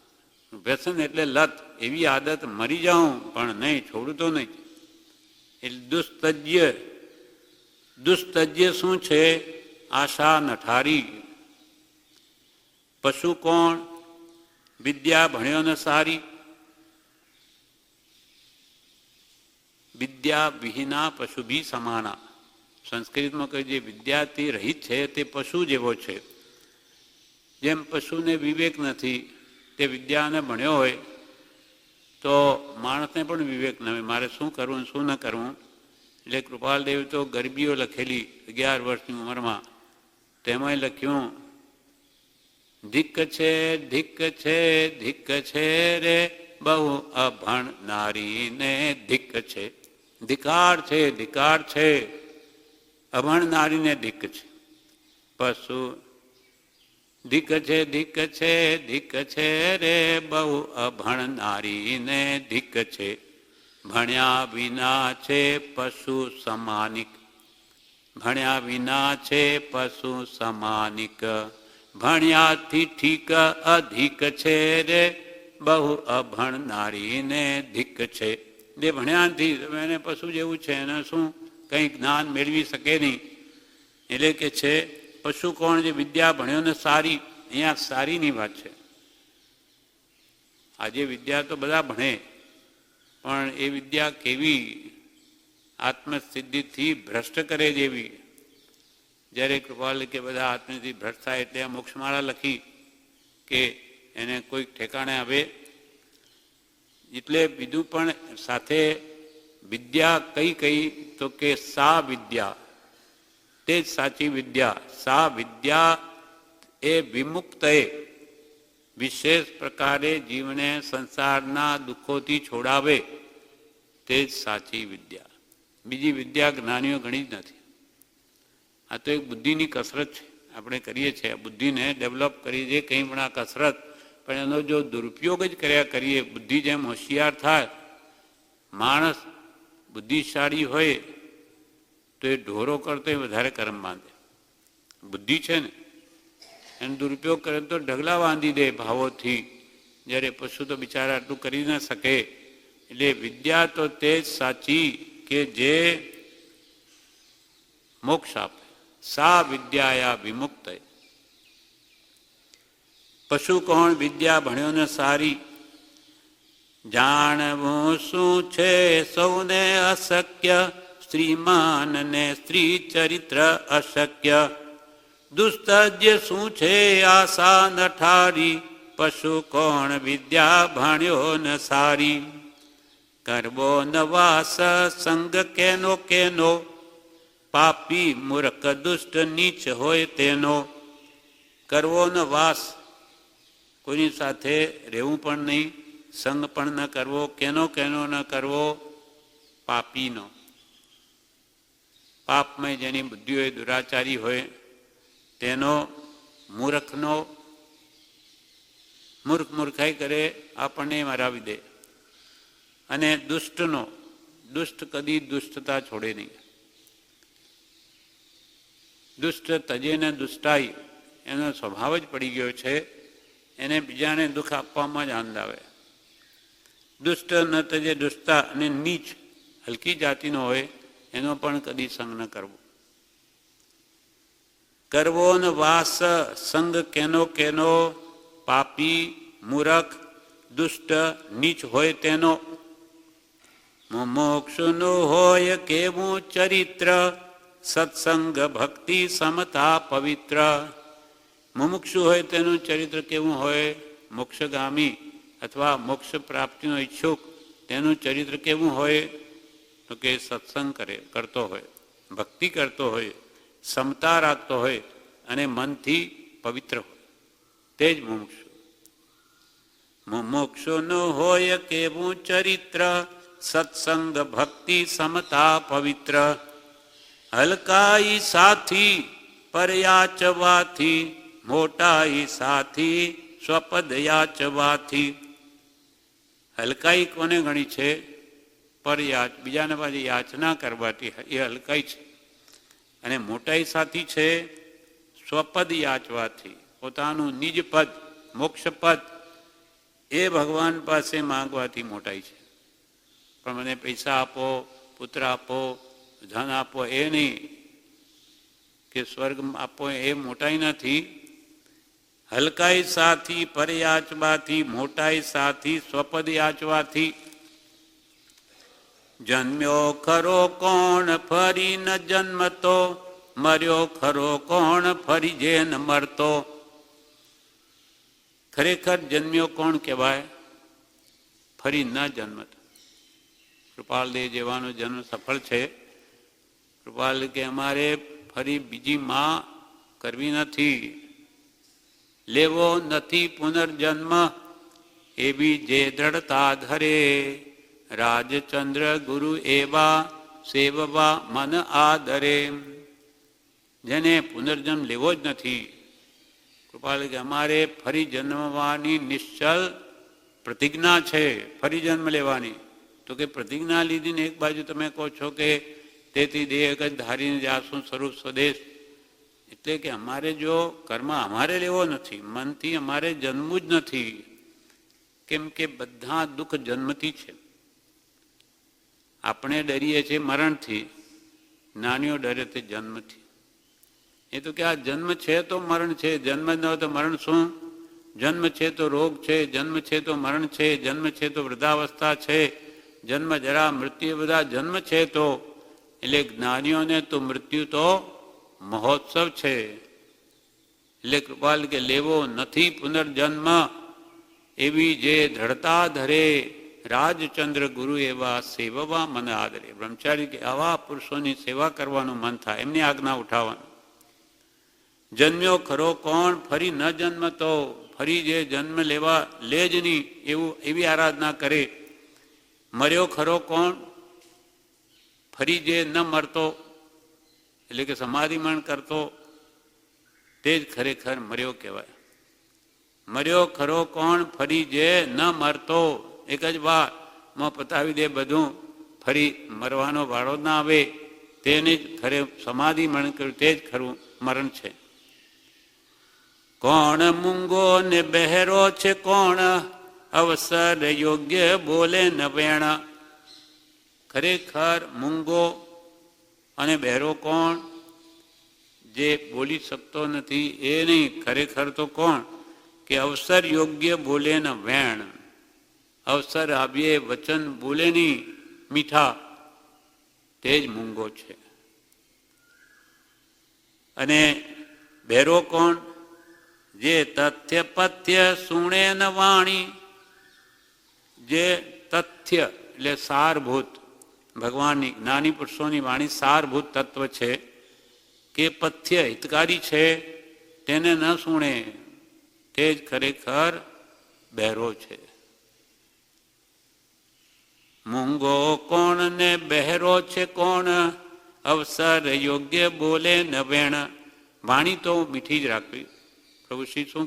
વ્યસન એટલે લત, એવી આદત, મરી જાઉં પણ નહીં, છોડું તો નહીં. એટલે દુસ્તજ્ય. દુસ્તજ્ય શું છે? આશા નઠારી. પશુ કોણ? વિદ્યા ભણ્યો ન સારી. વિદ્યા વિહીના પશુ ભી સમાના. સંસ્કૃતમાં કહ્યું જે વિદ્યાથી રહિત છે તે પશુ જેવો છે. જેમ પશુને વિવેક નથી, તે વિદ્યાને ભણ્યો હોય તો માણસને પણ વિવેક ન હોય, મારે શું કરવું શું ન કરવું. એટલે કૃપાલદેવ તો ગરબીઓ લખેલી 11 વર્ષની ઉંમરમાં, તેમાં લખ્યું ધિક્ક છે ધિક્ક છે ધિક્ક છે રે બહુ અભણ નારીને ધિક્ક છે. ધિકાર છે ધિકાર છે, અભણ નારીને ધિક્ક છે. પશુ ધિક્ક છે ધિક્ક છે ધિક્ક છે રે બહુ અભણ નારીને ધિક્ક છે. ભણ્યા વિના છે પશુ સમાનિક. ભણ્યા વિના છે પશુ સમાનિક. ભણ્યાથી ઠીક અધિક છે રે બહુ અભણ નારીને ધિક્ક છે. જે ભણ્યાથી એને પશુ જેવું છે, એને શું કંઈ જ્ઞાન મેળવી શકે નહીં. એટલે કે છે પશુ કોણ? જે વિદ્યા ભણ્યો ને સારી. અહીંયા સારીની વાત છે. આજે વિદ્યા તો બધા ભણે, પણ એ વિદ્યા કેવી? આત્મસિદ્ધિથી ભ્રષ્ટ કરે જેવી. જ્યારે કૃપાલ કે બધા આત્મસિદ્ધિ ભ્રષ્ટ થાય એટલે આ મોક્ષમાળા લખી કે એને કોઈક ઠેકાણે આવે. એટલે બીજું પણ સાથે વિદ્યા કઈ કઈ? તો કે સા વિદ્યા, તે જ સાચી વિદ્યા. સા વિદ્યા એ વિમુક્ત. વિશેષ પ્રકારે જીવને સંસારના દુઃખોથી છોડાવે તે જ સાચી વિદ્યા. બીજી વિદ્યા જ્ઞાનીઓ ઘણી જ નથી. આ તો એક બુદ્ધિની કસરત છે, આપણે કરીએ છીએ. બુદ્ધિને ડેવલપ કરી દે કંઈ પણ આ કસરત, પણ એનો જો દુરુપયોગ જ કર્યા કરીએ, બુદ્ધિ જેમ હોશિયાર થાય, માણસ બુદ્ધિશાળી હોય તો એ ઢોરો કરતો વધારે કર્મ બાંધે. બુદ્ધિ છે ને, એનો દુરુપયોગ કરે તો ઢગલા બાંધી દે ભાવોથી, જ્યારે પશુ તો બિચારા આટલું કરી ન શકે. એટલે વિદ્યા તો તે જ સાચી કે જે મોક્ષ આપે. સા વિદ્યાયા વિમુક્ત. પશુ કોણ? વિદ્યા ભણ્યો ને સારી. જાણવું શું છે સૌને અશક્ય, શ્રીમાન ને સ્ત્રી ચરિત્ર અશક્ય. દુસ્તજ્ય શું છે આશા ન ઠારી, પશુ કોણ વિદ્યા ભણ્યો ન સારી. કરવો નવાસ સંગ કેનો કેનો, પાપી મૂર્ખ દુષ્ટ નીચ હોય તેનો. કરવો ન વાસ, કોઈની સાથે રહેવું પણ નહીં, સંગ પણ ન કરવો. કેનો કેનો ન કરવો? પાપીનો. પાપમય જેની બુદ્ધિ હોય, દુરાચારી હોય તેનો. મૂર્ખનો, મૂર્ખાઈ કરે આપણને મરાવી દે. અને દુષ્ટનો, દુષ્ટ કદી દુષ્ટતા છોડે નહીં. દુષ્ટ તજે ને દુષ્ટાઈ એનો સ્વભાવ જ પડી ગયો છે. એને બીજાને દુઃખ આપવામાં જ આનંદ આવે. દુષ્ટ ન તજે દુષ્ટા. અને નીચ હલકી જાતિનો હોય એનો પણ કદી સંગ ન કરવો. કરવો ન વાસ સંગ કેનો કેનો, પાપી મૂરખ દુષ્ટ નીચ હોય તેનો. મોક્ષનું હોય કેવું ચરિત્ર, સત્સંગ ભક્તિ સમતા પવિત્ર. મુમુક્ષુ હોય તેનું ચરિત્ર કેવું હોય? મોક્ષગામી અથવા મોક્ષ પ્રાપ્તિનો ઈચ્છુક, તેનું ચરિત્ર કેવું હોય? તો કે સત્સંગ કરતો હોય, ભક્તિ કરતો હોય, સમતા રાખતો હોય અને મનથી પવિત્ર હોય, તે જ મુમુક્ષુ. મુમુક્ષુનું હોય કેવું ચરિત્ર, સત્સંગ ભક્તિ સમતા પવિત્ર. હલકાઈ સાથી પરયાચવાથી, મોટાઈ સાથી સ્વપદ યાચવાથી. હલકાઈ કોને ગણી છે? પરયાચ, બીજાને પાછી યાચના કરવાથી, એ હલકાઈ છે. અને મોટાઈ સાથી છે સ્વપદ યાચવાથી, પોતાનું નિજ પદ મોક્ષપદ એ ભગવાન પાસે માંગવાથી મોટાઈ છે. પણ મને પૈસા આપો, પુત્ર આપો, ધન આપો, એ નહીં, કે સ્વર્ગ આપો, એ મોટાઈ નથી. હલકાઈ સાથી પરયાચવાથી, મોટાઈ સાથી સ્વપદ યાચવાથી. જન્મ્યો ખરો કોણ ફરી ન જન્મતો, મર્યો ખરો કોણ ફરી જે ન મરતો. ખરેખર જન્મ્યો કોણ કહેવાય? ફરી ન જન્મતો. કૃપાલદેવ જેવાનો જન્મ સફળ છે. કૃપાલ કે અમારે ફરી બીજી માં કરવી નથી, લેવો નથી પુનર્જન્મ, એવી જે દ્રઢતા ધરે. રાજચંદ્ર ગુરુ એવા સેવવા મન આદરે. જેને પુનર્જન્મ લેવો જ નથી. કૃપાલ કે અમારે ફરી જન્મવાની નિશ્ચલ પ્રતિજ્ઞા છે, ફરી જન્મ લેવાની. તો કે પ્રતિજ્ઞા લીધીને એક બાજુ તમે કહો છો કે તેથી દેહ જ ધારીને જાશું સ્વરૂપ સ્વદેશ. એટલે કે અમારે જો કર્મ અમારે લેવો નથી, મનથી અમારે જન્મવું જ નથી. કેમ કે બધા દુઃખ જન્મથી છે. આપણે ડરીએ છીએ મરણથી, જ્ઞાનીઓ ડરે તે જન્મથી. એ તો કે આ જન્મ છે તો મરણ છે, જન્મ ન હોય તો મરણ શું? જન્મ છે તો રોગ છે, જન્મ છે તો મરણ છે, જન્મ છે તો વૃદ્ધાવસ્થા છે, જન્મ જરા મૃત્યુ બધા જન્મ છે. તો એટલે જ્ઞાનીઓને તો મૃત્યુ તો મહોત્સવ છે. એટલે કૃપાલ કે લેવો નથી પુનર્જન્મ, એવી જે દ્રઢતા ધરે. રાજચંદ્ર ગુરુ એવા સેવવા મન આદરે. બ્રહ્મચારી કે આવા પુરુષોની સેવા કરવાનું મન થાય, એમની આજ્ઞા ઉઠાવવાનું. જન્મ્યો ખરો કોણ ફરી ન જન્મતો, ફરી જે જન્મ લેવા લે જ નહીં એવી આરાધના કરે. મર્યો ખરો કોણ, ફરી જે ન મરતો એટલે કે સમાધિમણ કરતો તે જ ખરેખર મર્યો કહેવાય. મર્યો ખરો કોણ ફરી જે ન મરતો, એક જ વારમાં પતાવી દે બધું, ફરી મરવાનો વાળો ના આવે, તેને જ ખરે સમાધિમણ કર્યું તે જ ખરું મરણ છે. કોણ મૂંગો ને બહેરો છે કોણ, અવસર યોગ્ય બોલે ન વેણ. ખરેખર મૂંગો અને બહેરો કોણ, જે બોલી શકતો નથી એ નહીં, ખરેખર તો કોણ કે અવસર યોગ્ય બોલે ન વેણ. અવસર આવીએ વચન બોલે નહીં મીઠા, તે જ મૂંગો છે. અને બહેરો કોણ, જે તથ્ય પથ્ય સુણે ન વાણી. જે તથ્ય એટલે સારભૂત ભગવાનની જ્ઞાની પુરુષોની વાણી સારભૂત તત્વ છે, કે પથ્ય હિતકારી છે તેને ન સુણે તે જ ખરેખર બહેરો છે. મૂંગો કોણ ને બહેરો છે કોણ, અવસર યોગ્ય બોલે ન વેણ. વાણી તો મીઠી જ રાખવી. પ્રભુ શ્રી શું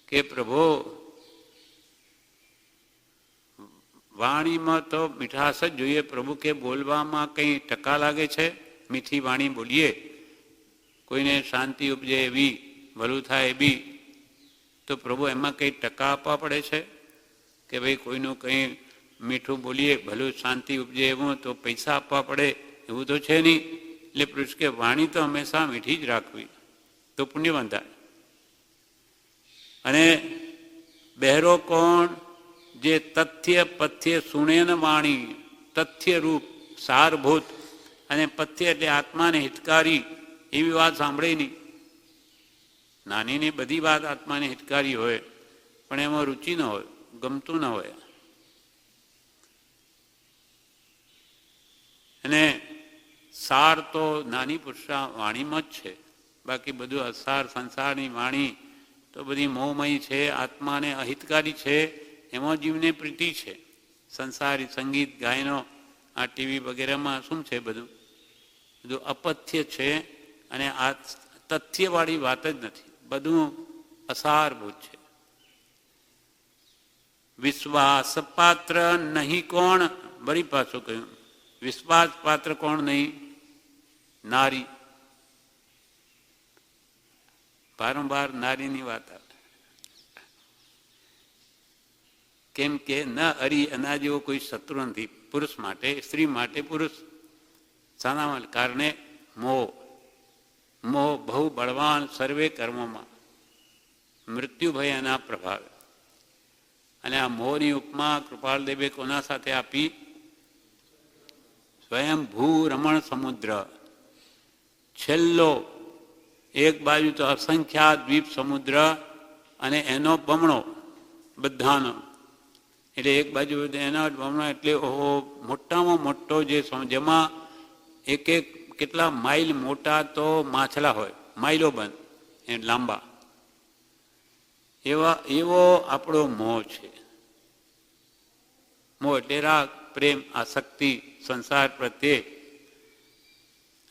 કે પ્રભુ વાણીમાં તો મીઠાશ જ જોઈએ. પ્રભુ કે બોલવામાં કંઈ ટકા લાગે છે, મીઠી વાણી બોલીએ, કોઈને શાંતિ ઉપજે એવી, ભલું થાય એવી, તો પ્રભુ એમાં કંઈ ટકા આપવા પડે છે કે ભાઈ કોઈનું કંઈ મીઠું બોલીએ ભલું શાંતિ ઉપજે એવું તો પૈસા આપવા પડે એવું તો છે નહીં. એટલે પુરુષ કે વાણી તો હંમેશા મીઠી જ રાખવી તો પુણ્ય બંધાય. અને બહેરો કોણ, જે તથ્ય પથ્ય સુણે ન વાણી. તથ્ય રૂપ સારભૂત અને પથ્ય એટલે આત્માને હિતકારી એવી વાત સાંભળે નહીં. નાનીની બધી વાત આત્માને હિતકારી હોય પણ એમાં રુચિ ન હોય, ગમતું ન હોય. અને સાર તો નાની પુરુષા વાણીમાં જ છે, બાકી બધું અસાર સંસારની વાણી તો બધી મોહમયી છે, આત્માને અહિતકારી છે, એમાં જીવને પ્રીતિ છે. સંસારી સંગીત ગાયનો આ ટીવી વગેરેમાં શું છે, બધું અપથ્ય છે અને આ તથ્યવાળી વાત જ નથી, બધું અસારભૂત છે. વિશ્વાસ પાત્ર નહીં કોણ, વળી પાછું કહ્યું વિશ્વાસ પાત્ર કોણ નહીં, નારી. વારંવાર નારીની વાત આવે, કેમ કે ન હરી એના જેવો કોઈ શત્રુ નથી પુરુષ માટે. સ્ત્રી માટે પુરુષ શાના કારણે મોહ. મોહ બહુ બળવાન સર્વે કર્મોમાં, મૃત્યુ ભય એના પ્રભાવે. અને આ મોહની ઉપમા કૃપાલદેવે કોના સાથે આપી? સ્વયં ભૂ રમણ સમુદ્ર. છેલ્લો એક બાજુ તો અસંખ્યાત દ્વીપ સમુદ્ર અને એનો બમણો બધાનો, એટલે એક બાજુ એનો બમણો એટલે ઓહો મોટામાં મોટો જે જેમાં એક એક કેટલા માઇલ મોટા તો માછલા હોય, માઇલો બંધ એ લાંબા, એવો આપણો મોહ છે. મોહ એટલે રાગ, પ્રેમ, આસક્તિ સંસાર પ્રત્યે.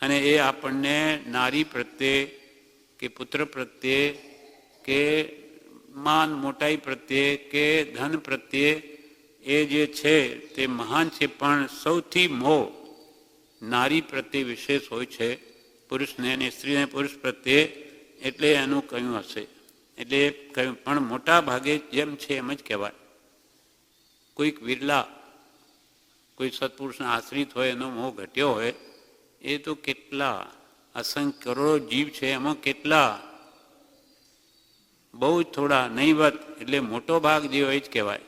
અને એ આપણને નારી પ્રત્યે કે પુત્ર પ્રત્યે કે માન મોટાઈ પ્રત્યે કે ધન પ્રત્યે એ જે છે તે મહાન છે, પણ સૌથી મોહ નારી પ્રત્યે વિશેષ હોય છે, પુરુષને અને સ્ત્રીને પુરુષ પ્રત્યે. એટલે એનું કહ્યું હશે, એટલે કહ્યું. પણ મોટા ભાગે જેમ છે એમ જ કહેવાય. કોઈક વિરલા કોઈ સત્પુરુષના આશ્રિત હોય, એનો મોહ ઘટ્યો હોય, એ તો કેટલા અસંખ્ય કરોડો જીવ છે, એમાં કેટલા બહુ જ થોડા નહીવત, એટલે મોટો ભાગ જે હોય જ કહેવાય.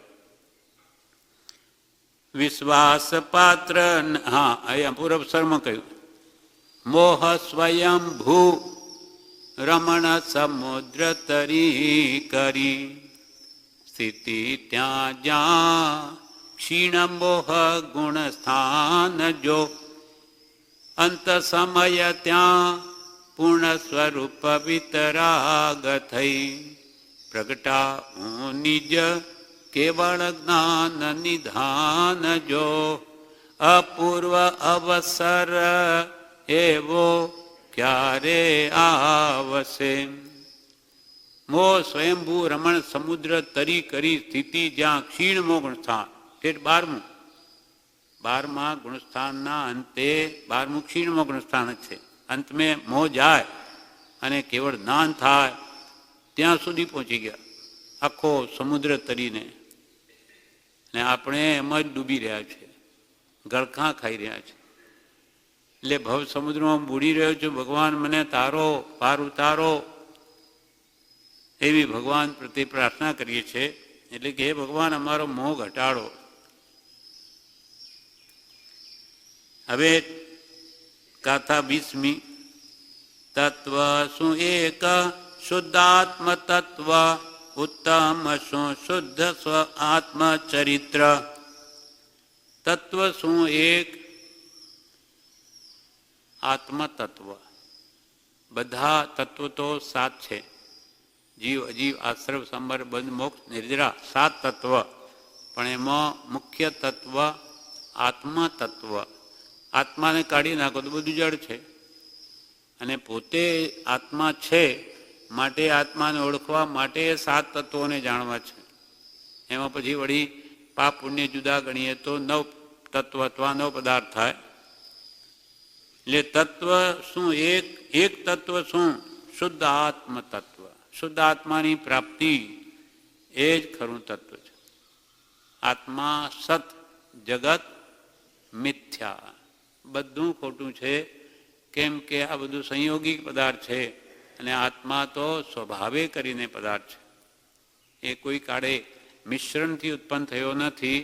વિશ્વાસ પાત્ર, હા અહીંયા પૂર્વસરમાં કહ્યું મોહ સ્વયં ભૂ રમણ સમુદ્ર તરી કરી. સ્થિતિ ત્યાં જ્યાં ક્ષીણ મોહ ગુણ સ્થાન જો. અંત સમય ત્યાં પૂર્ણ સ્વરૂપ વિતરાગ થઈ. પ્રગટા હું નિજ કેવળ જ્ઞાન નિધાન જો, અપૂર્વ અવસર એવો ક્યારે આવશે. મો સ્વયંભૂ રમણ સમુદ્ર તરી કરી સ્થિતિ જ્યાં ક્ષીણમો ગુણસ્થાન. ઠેઠ 12મા ગુણસ્થાનના અંતે 12મું ક્ષીણમો ગુણસ્થાન છે. અંત મેં મોહ જાય અને કેવળ જ્ઞાન થાય ત્યાં સુધી પહોંચી ગયા, આખો સમુદ્ર તરીને. ને આપણે એમ જ ડૂબી રહ્યા છે, ગળખાં ખાઈ રહ્યા છે. એટલે ભવ સમુદ્રમાં બુડી રહ્યો છું, ભગવાન મને તારો, પાર ઉતારો, એવી ભગવાન પ્રત્યે પ્રાર્થના કરીએ છીએ. એટલે કે હે ભગવાન, અમારો મોહ ઘટાડો. હવે ગાથા 20મી. તત્વ શું એક શુદ્ધાત્મ તત્વ, ઉત્તમ શું શુદ્ધ સ્વ આત્મચરિત્ર. તત્વ શું એક આત્મતત્વ. બધા તત્વ તો 7 છે: જીવ, અજીવ, આશ્રવ, સંબર, બંધ, મોક્ષ, નિર્જરા. 7 તત્વ. પણ એમાં મુખ્ય તત્વ આત્મતત્વ. આત્માને કાઢી નાખો તો બધું જડ છે. અને પોતે આત્મા છે, માટે આત્માને ઓળખવા માટે 7 તત્વોને જાણવા છે. એમાં પછી વળી પાપ પુણ્ય જુદા ગણીએ તો 9 તત્વ અથવા 9 પદાર્થ થાય. એટલે તત્વ શું એક તત્વ શું શુદ્ધ આત્મ તત્વ. શુદ્ધ આત્માની પ્રાપ્તિ એ જ ખરું તત્વ છે. આત્મા સત, જગત મિથ્યા. બધું ખોટું છે, કેમ કે આ બધું સંયોગિક પદાર્થ છે અને આત્મા તો સ્વભાવે કરીને પદાર્થ છે. એ કોઈ કાળે મિશ્રણથી ઉત્પન્ન થયો નથી,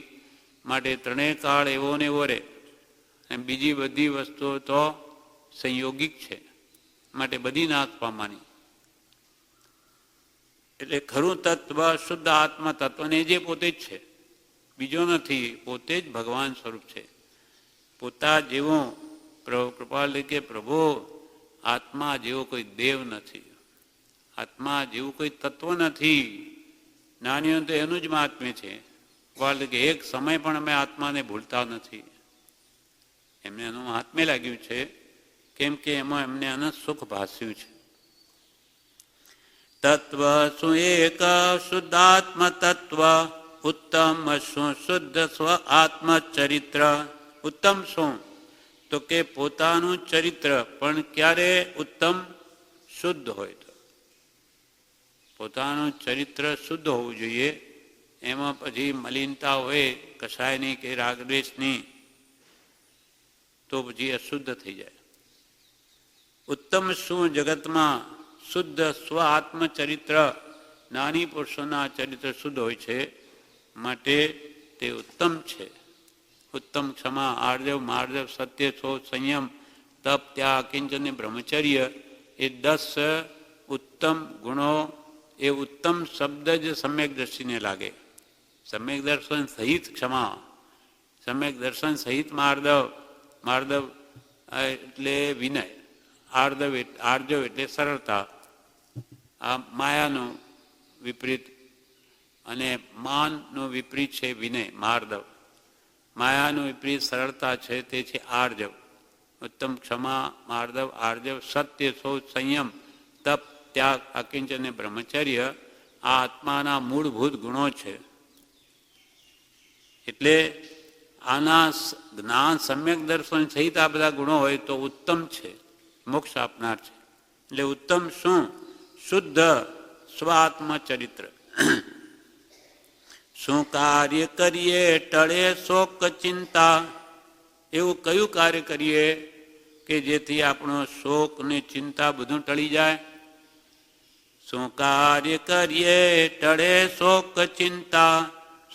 માટે ત્રણેય કાળ એવો ને એવો રહે. અને બીજી બધી વસ્તુઓ તો સંયોગિક છે, માટે બધી નાશ પામવાની. એટલે ખરું તત્વ શુદ્ધ આત્મા તત્વને જે પોતે જ છે, બીજો નથી. પોતે જ ભગવાન સ્વરૂપ છે. પોતા જેવો કૃપાલ કે પ્રભુ, આત્મા જેવો કોઈ દેવ નથી, આત્મા જેવું કોઈ તત્વ નથી. જ્ઞાનીઓ તો એનું જ મહાત્મ્ય છે. કૃપાલ કે એક સમય પણ અમે આત્માને ભૂલતા નથી. એમને એનું મહાત્મ્ય લાગ્યું છે, કેમ કે એમાં એમને અનંત સુખ ભાસ્યું છે. તત્વ શું એક શુદ્ધાત્મ તત્વ, ઉત્તમ શું શુદ્ધ સ્વ આત્મચરિત્ર. ઉત્તમ શું? તો કે પોતાનું ચરિત્ર. પણ ક્યારે ઉત્તમ? શુદ્ધ હોય તો. પોતાનું ચરિત્ર શુદ્ધ હોવું જોઈએ. એમાં પછી મલિનતા હોય કશાયની કે રાગદ્વેષની, તો પછી અશુદ્ધ થઈ જાય. ઉત્તમ શું જગતમાં? શુદ્ધ સ્વ આત્મચરિત્ર. જ્ઞાની પુરુષોના ચરિત્ર શુદ્ધ હોય છે, માટે તે ઉત્તમ છે. ઉત્તમ ક્ષમા, આર્જવ, માર્જવ, સત્ય, શોચ, સંયમ, તપ, ત્યાગ, કિંચન, બ્રહ્મચર્ય. એ 10 ઉત્તમ ગુણો. એ ઉત્તમ શબ્દ જ સમ્યક દ્રષ્ટિને લાગે. સમ્યક દર્શન સહિત ક્ષમા, સમ્યક દર્શન સહિત માર્દવ. માર્દવ એટલે વિનય, આર્જવ એટલે સરળતા. આ માયાનું વિપરીત અને માનનું વિપરીત છે વિનય, માર્દવ. માયાનું વિપરીત સરળતા છે, તે છે આર્જવ. ઉત્તમ ક્ષમા, માર્દવ, આર્જવ, સત્ય, શોચ, સંયમ, તપ, ત્યાગ, અકિંચન, બ્રહ્મચર્ય. આ આત્માના મૂળભૂત ગુણો છે. એટલે આના જ્ઞાન સમ્યક દર્શન સહિત આ બધા ગુણો હોય તો ઉત્તમ છે, મોક્ષ આપનાર છે. એટલે ઉત્તમ શું? શુદ્ધ સ્વાત્મચરિત્ર. શું કાર્ય કરીએ ટળે શોક ચિંતા. એવું કયું કાર્ય કરીએ કે જેથી આપણો શોક ને ચિંતા બધું ટળી જાય? શું કાર્ય કરીએ ટળે શોક ચિંતા,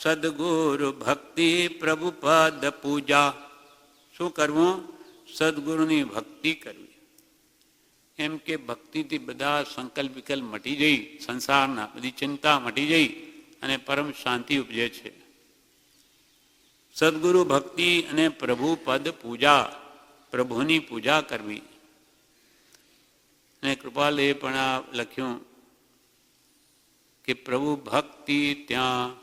સદગુરુ ભક્તિ પ્રભુ પદ પૂજા. શું કરવું? સદગુરુની ભક્તિ કરવી. એમ કે ભક્તિથી બધા સંકલ્પ વિકલ્પ મટી જઈ, સંસારના બધી ચિંતા મટી જઈ અને પરમ શાંતિ ઉપજે છે. સદગુરુ ભક્તિ અને પ્રભુ પદ પૂજા, પ્રભુની પૂજા કરવી. અને કૃપાલે પણ આ લખ્યું કે પ્રભુ ભક્તિ ત્યાં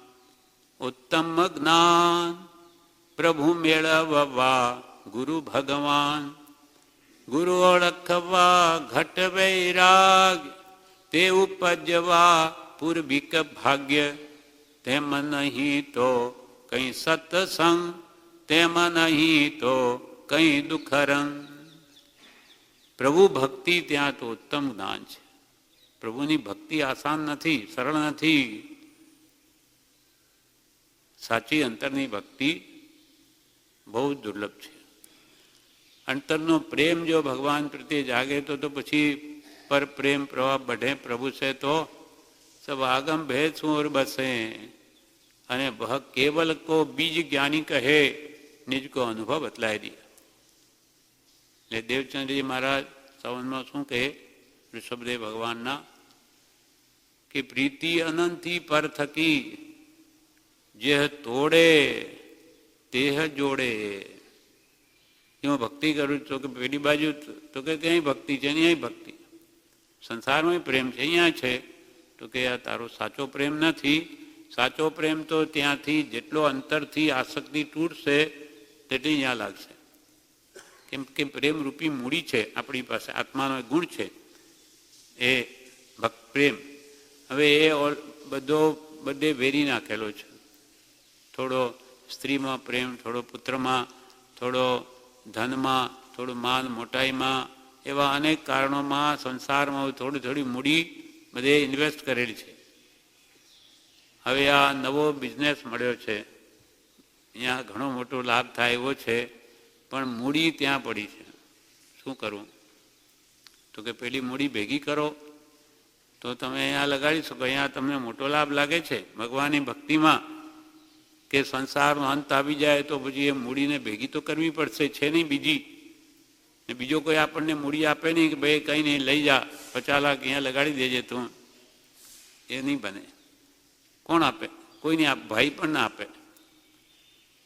ઉત્તમ જ્ઞાન, પ્રભુ મેળવવા ગુરુ ભગવાન, ગુરુ ઓળખવા ઘટ વૈરાગ, તે ઉપજવા પૂર્વિક ભાગ્ય, તેમ નહીં તો કઈ સત્સંગ, તેમ નહીં તો કઈ દુઃખરંગ. પ્રભુ ભક્તિ ત્યાં તો ઉત્તમ જ્ઞાન છે. પ્રભુની ભક્તિ આસાન નથી, સરળ નથી. સાચી અંતરની ભક્તિ બહુ દુર્લભ છે. અંતરનો પ્રેમ જો ભગવાન પ્રત્યે જાગે તો પછી પર પ્રેમ પ્રવાહ बढ़े प्रभु से तो सब आगम भेद सुर बसे. અને વહ કેવલ કો બીજ જ્ઞાની કહે, નિજ કો અનુભવ બતલાય દિયા. એટલે દેવચંદ્રજી મહારાજ સંવંતમાં શું કહે ઋષભદેવ ભગવાનના કે પ્રીતિ અનંતી પર થકી જે તોડે તેહ જોડે. હું ભક્તિ કરું તો કે પેલી બાજુ તો કે ક્યાંય ભક્તિ છે, અહીંયા ભક્તિ. સંસારમાં પ્રેમ છે, અહીંયા છે તો કે આ તારો સાચો પ્રેમ નથી. સાચો પ્રેમ તો ત્યાંથી જેટલો અંતરથી આસક્તિ તૂટશે તેટલી અહીંયા લાગશે. કેમ કે પ્રેમ રૂપી મૂડી છે આપણી પાસે, આત્માનો ગુણ છે એ ભક્ત પ્રેમ. હવે એ બધે વેરી નાખેલો છે. થોડો સ્ત્રીમાં પ્રેમ, થોડો પુત્રમાં, થોડો ધનમાં, થોડું માન મોટાઈમાં, એવા અનેક કારણોમાં સંસારમાં થોડી થોડી મૂડી બધે ઇન્વેસ્ટ કરેલી છે. હવે આ નવો બિઝનેસ મળ્યો છે, અહીંયા ઘણો મોટો લાભ થાય એવો છે, પણ મૂડી ત્યાં પડી છે. શું કરવું? તો કે પેલી મૂડી ભેગી કરો તો તમે અહીંયા લગાડી શકો. અહીંયા તમને મોટો લાભ લાગે છે ભગવાનની ભક્તિમાં કે સંસારનો અંત આવી જાય તો પછી એ મૂડીને ભેગી તો કરવી પડશે, છે નહીં બીજી. ને બીજો કોઈ આપણને મૂડી આપે નહીં કે ભાઈ કંઈ નહીં લઈ જા 50 લાખ અહીંયા લગાડી દેજે તું. એ નહીં બને. કોણ આપે? કોઈ નહીં આપે, ભાઈ પણ ના આપે.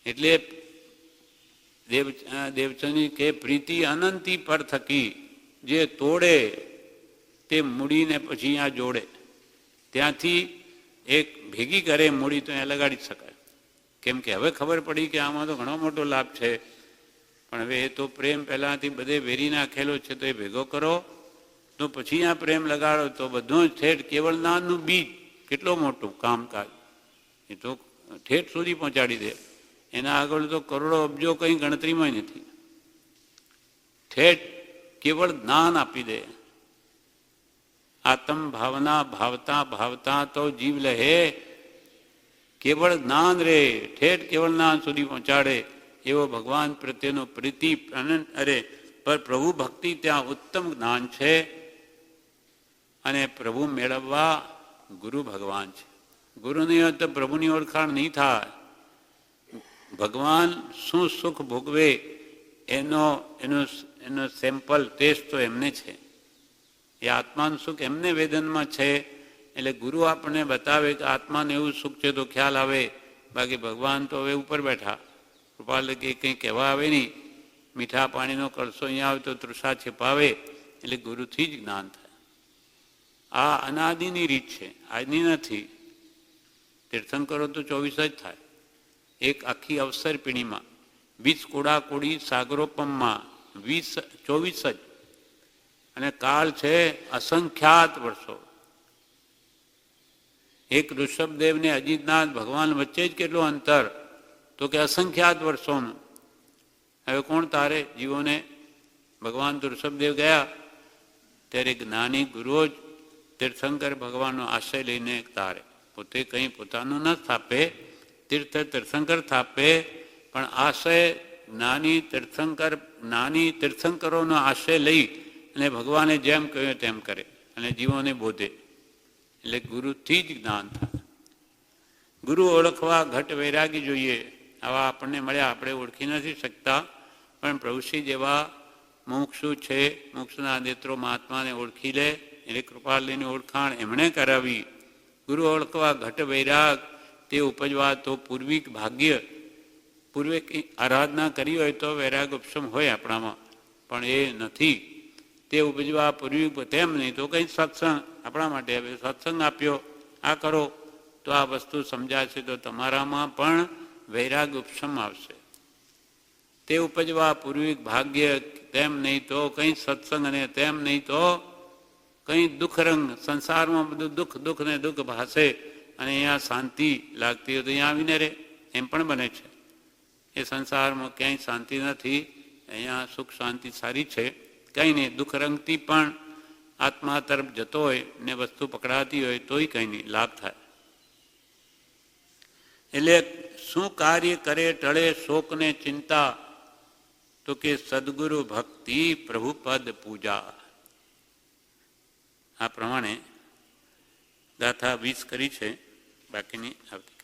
એટલે દેવચંદી કે પ્રીતિ અનંતી પર થકી જે તોડે તે મૂડીને પછી અહીંયા જોડે. ત્યાંથી એક ભેગી કરે મૂડી તો અહીંયા લગાડી શકાય. કેમ કે હવે ખબર પડી કે આમાં તો ઘણો મોટો લાભ છે, પણ હવે એ તો પ્રેમ પહેલાંથી બધે વેરી નાખેલો છે તો એ ભેગો કરો તો પછી આ પ્રેમ લગાડો તો બધું જ ઠેઠ કેવળ નાનું બીજ કેટલો મોટું કામકાજ એ તો ઠેઠ સુધી પહોંચાડી દે. એના આગળ તો કરોડો અબજો કંઈ ગણતરીમાં નથી. ઠેઠ કેવળ જ્ઞાન આપી દે. આત્મ ભાવના ભાવતા ભાવતા તો જીવ લહે. કેવળ જ્ઞાન રે ઠેઠ કેવળ જ્ઞાન સુધી પહોંચાડે એવો ભગવાન પ્રત્યેનો પ્રીતિ અનંત. અરે પર પ્રભુ ભક્તિ ત્યાં ઉત્તમ જ્ઞાન છે અને પ્રભુ મેળવવા ગુરુ ભગવાન છે. ગુરુની હોય તો પ્રભુની ઓળખાણ નહીં થાય. ભગવાન શું સુખ ભોગવે એનો સેમ્પલ ટેસ્ટ તો એમને છે. એ આત્માનું સુખ એમને વેદનમાં છે. એટલે ગુરુ આપણને બતાવે કે આત્માને એવું સુખ છે તો ખ્યાલ આવે. બાકી ભગવાન તો હવે ઉપર બેઠા, કૃપાલ કે કંઈ કહેવા આવે નહીં. મીઠા પાણીનો કળશો અહીંયા આવે તો તૃષા છિપાવે. એટલે ગુરુથી જ જ્ઞાન થાય. આ અનાદિની રીત છે, આજની નથી. તીર્થંકરો તો 24 જ થાય. એક આખી અવસર પીણીમાં 20 કોડા કોડી સાગરોપમમાં 24 જ. અને કાળ છે અસંખ્યાત વર્ષો. એક ઋષભદેવને અજીતનાથ ભગવાન વચ્ચે જ કેટલું અંતર, તો કે અસંખ્યાત વર્ષોનું. હવે કોણ તારે જીવોને? ભગવાન તો ઋષભદેવ ગયા ત્યારે જ્ઞાની ગુરુઓ જ તીર્થંકર ભગવાનનો આશ્રય લઈને તારે. પોતે કંઈ પોતાનું ન સ્થાપે, તીર્થંકર સ્થાપે, પણ આશ્રય જ્ઞાની તીર્થંકરોનો આશ્રય લઈ અને ભગવાને જેમ કહ્યું તેમ કરે અને જીવોને બોધે. એટલે ગુરુથી જ જ્ઞાન થાય. ગુરુ ઓળખવા ઘટ વૈરાગી જોઈએ. આવા આપણને મળ્યા, આપણે ઓળખી નથી શકતા, પણ પ્રભુશ્રી જેવા મોક્ષુ છે, મોક્ષના નેત્રોમાં આત્માને ઓળખી લે. એટલે કૃપાલની ઓળખાણ એમણે કરાવી. ગુરુ ઓળખવા ઘટ વૈરાગ, તે ઉપજવા તો પૂર્વિક ભાગ્ય. પૂર્વે કંઈ આરાધના કરી હોય તો વૈરાગ ઉપશમ હોય આપણામાં, પણ એ નથી. તે ઉપજવા પૂર્વી તેમ નહીં તો કંઈ સત્સંગ આપણા માટે હવે સત્સંગ આપ્યો, આ કરો તો આ વસ્તુ સમજાશે, તો તમારામાં પણ વૈરાગ ઉપશમ આવશે. તે ઉપજવા પૂર્વિક ભાગ્ય, તેમ નહીં તો કંઈ સત્સંગ, અને તેમ નહીં તો કંઈ દુઃખરંગ. સંસારમાં બધું દુઃખ દુઃખ ને દુઃખ ભાસે અને અહીંયા શાંતિ લાગતી હોય તો અહીંયા આવીને રહે, એમ પણ બને છે. એ સંસારમાં ક્યાંય શાંતિ નથી, અહીંયા સુખ શાંતિ સારી છે, કંઈ નહીં. દુઃખરંગથી પણ આત્મા તરફ જતો હોય ને વસ્તુ પકડાતી હોય તોય કંઈ નહીં, લાભ થાય. એટલે શું કાર્ય કરે ટળે શોકને ચિંતા, તો કે સદગુરુ ભક્તિ પ્રભુપદ પૂજા. આ પ્રમાણે ગાથા 20 કરી છે, બાકીની આવતી.